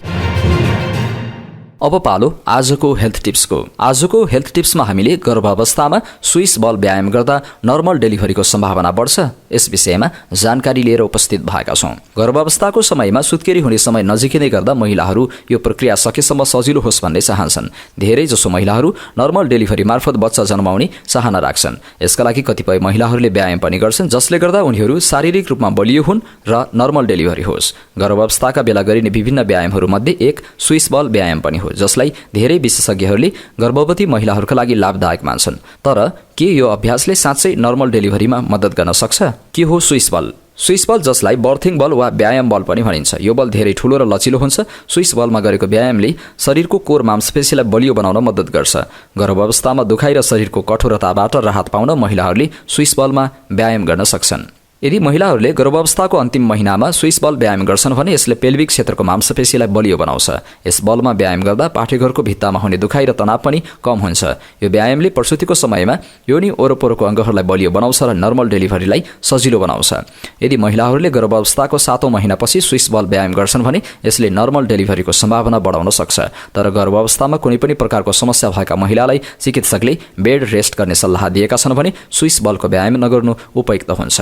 अब पालो आजको हेल्थ टिप्सको। आजको हेल्थ टिप्समा हामीले गर्भावस्थामा स्विस बल व्यायाम गर्दा नर्मल डेलिभरीको सम्भावना बढ्छ, यस विषयमा जानकारी लिएर उपस्थित भएका छौँ। गर्भावस्थाको समयमा सुत्केरी हुने समय नजिकै नै गर्दा महिलाहरू यो प्रक्रिया सकेसम्म सजिलो होस् भन्ने चाहन्छन्। धेरै जसो महिलाहरू नर्मल डेलिभरी मार्फत बच्चा जन्माउने चाहना राख्छन्। यसका लागि कतिपय महिलाहरूले व्यायाम पनि गर्छन्, जसले गर्दा उनीहरू शारीरिक रूपमा बलियो हुन् र नर्मल डेलिभरी होस्। गर्भावस्थाका बेला गरिने विभिन्न व्यायामहरूमध्ये एक स्विस बल व्यायाम पनि हो, जसलाई धेरै विशेषज्ञहरूले गर्भवती महिलाहरूका लागि लाभदायक मान्छन्। तर के यो अभ्यासले साँच्चै नर्मल डेलिभरीमा मद्दत गर्न सक्छ? के हो स्विस बल? स्विस बल, जसलाई बर्थिङ बल वा व्यायाम बल पनि भनिन्छ, यो बल धेरै ठूलो र लचिलो हुन्छ। स्विस बलमा गरेको व्यायामले शरीरको कोर मांसपेशीलाई बलियो बनाउन मद्दत गर्छ। गर्भावस्थामा दुखाइ र शरीरको कठोरताबाट राहत पाउन महिलाहरूले स्विस बलमा व्यायाम गर्न सक्छन्। यदि महिलाहरूले गर्भावस्थाको अन्तिम महिनामा स्विस बल व्यायाम गर्छन् भने यसले पेल्भिक क्षेत्रको मांसपेशीलाई बलियो बनाउँछ। यस बलमा व्यायाम गर्दा पाठेघरको भित्तामा हुने दुखाइ र तनाव पनि कम हुन्छ। यो व्यायामले प्रसुतिको समयमा योनि वरपरको अङ्गहरूलाई बलियो बनाउँछ र नर्मल डेलिभरीलाई सजिलो बनाउँछ। यदि महिलाहरूले गर्भावस्थाको 7औं महिनापछि स्विस बल व्यायाम गर्छन् भने यसले नर्मल डेलिभरीको सम्भावना बढाउन सक्छ। तर गर्भावस्थामा कुनै पनि प्रकारको समस्या भएका महिलालाई चिकित्सकले बेड रेस्ट गर्ने सल्लाह दिएका छन् भने स्विस बलको व्यायाम नगर्नु उपयुक्त हुन्छ।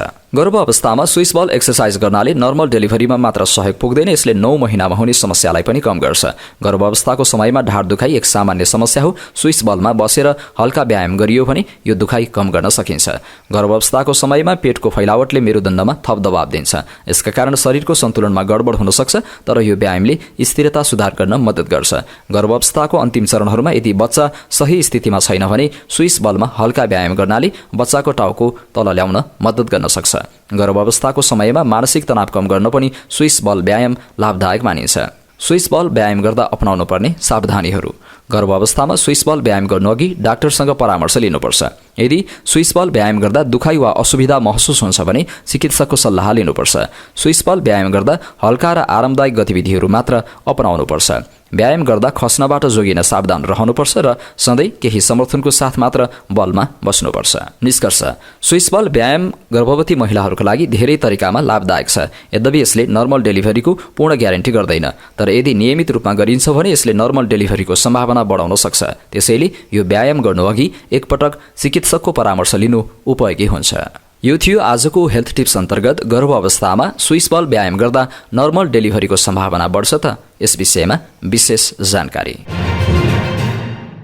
गर्भावस्थामा स्विस बल एक्सरसाइज गर्नाले नर्मल डेलिभरीमा मात्र सहयोग पुग्दैन, यसले 9 महिनामा हुने समस्यालाई पनि कम गर्छ। गर्भावस्थाको समयमा ढाड दुखाइ एक सामान्य समस्या हो। स्विस बलमा बसेर हल्का व्यायाम गरियो भने यो दुखाइ कम गर्न सकिन्छ। गर्भावस्थाको समयमा पेटको फैलावटले मेरुदण्डमा थप दबाव दिन्छ। यसका कारण शरीरको सन्तुलनमा गडबड हुन सक्छ, तर यो व्यायामले स्थिरता सुधार गर्न मद्दत गर्छ। गर्भावस्थाको अन्तिम चरणहरूमा यदि बच्चा सही स्थितिमा छैन भने स्विस बलमा हल्का व्यायाम गर्नाले बच्चाको टाउको तल ल्याउन मद्दत गर्न सक्छ। गर्भावस्थाको समयमा मानसिक तनाव कम गर्न पनि स्विस बल व्यायाम लाभदायक मानिन्छ। स्विस बल व्यायाम गर्दा अपनाउनु पर्ने सावधानीहरू। गर्भावस्थामा स्विस बल व्यायाम गर्नुअघि डाक्टरसँग परामर्श लिनुपर्छ। यदि स्विस बल व्यायाम गर्दा दुखाइ वा असुविधा महसुस हुन्छ भने चिकित्सकको सल्लाह लिनुपर्छ। स्विस बल व्यायाम गर्दा हल्का र आरामदायक गतिविधिहरू मात्र अपनाउनुपर्छ। व्यायाम गर्दा खस्नबाट जोगिन सावधान रहनुपर्छ र सधैँ केही समर्थनको साथ मात्र बलमा बस्नुपर्छ। निष्कर्ष, स्विस बल व्यायाम गर्भवती महिलाहरूका लागि धेरै तरिकामा लाभदायक छ। यद्यपि यसले नर्मल डेलिभरीको पूर्ण ग्यारेन्टी गर्दैन, तर यदि नियमित रूपमा गरिन्छ भने यसले नर्मल डेलिभरीको सम्भावना बढाउन सक्छ। त्यसैले यो व्यायाम गर्नुअघि एकपटक चिकित्सकको परामर्श लिनु उपयोगी हुन्छ। यो थियो आजको हेल्थ टिप्स अन्तर्गत गर्भावस्थामा स्विस बल व्यायाम गर्दा नर्मल डेलिभरीको सम्भावना बढ्छ त यस विषयमा विशेष जानकारी।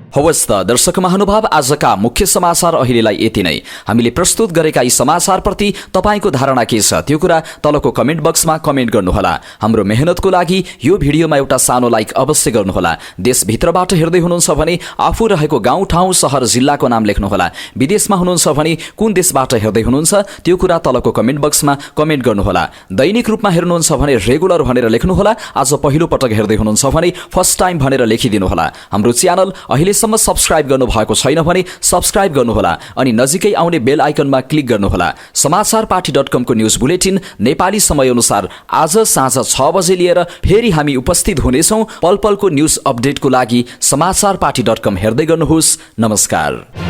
हवस् त दर्शक महानुभाव, आजका मुख्य समाचार अहिलेलाई यति नै। हामीले प्रस्तुत गरेका यी समाचारप्रति तपाईको धारणा के छ त्यो कुरा तलको कमेन्ट बक्समा कमेन्ट गर्नुहोला। हाम्रो मेहनतको लागि यो भिडियोमा एउटा सानो लाइक अवश्य गर्नुहोला। देशभित्रबाट हेर्दै हुनुहुन्छ भने आफू रहेको गाउँ ठाउँ सहर जिल्लाको नाम लेख्नुहोला। विदेशमा हुनुहुन्छ भने कुन देशबाट हेर्दै हुनुहुन्छ त्यो कुरा तलको कमेन्ट बक्समा कमेन्ट गर्नुहोला। दैनिक रूपमा हेर्नुहुन्छ भने रेगुलर भनेर लेख्नुहोला। आज पहिलो पटक हेर्दै हुनुहुन्छ भने फर्स्ट टाइम भनेर लेखिदिनुहोला। हाम्रो च्यानल अहिलेसम्म अहिलेसम्म सब्स्क्राइब गर्नुभएको छैन भने सब्स्क्राइब गर्नुहोला अनि नजिकै आउने बेल आइकनमा क्लिक गर्नुहोला। समाचारपाटी.com को न्यूज बुलेटिन नेपाली समयअनुसार आज साँझ 6 बजे लिएर फेरि हामी उपस्थित हुनेछौं। पल पलको न्यूज अपडेटको लागि समाचारपाटी.com हेर्दै गर्नुहोस्। नमस्कार।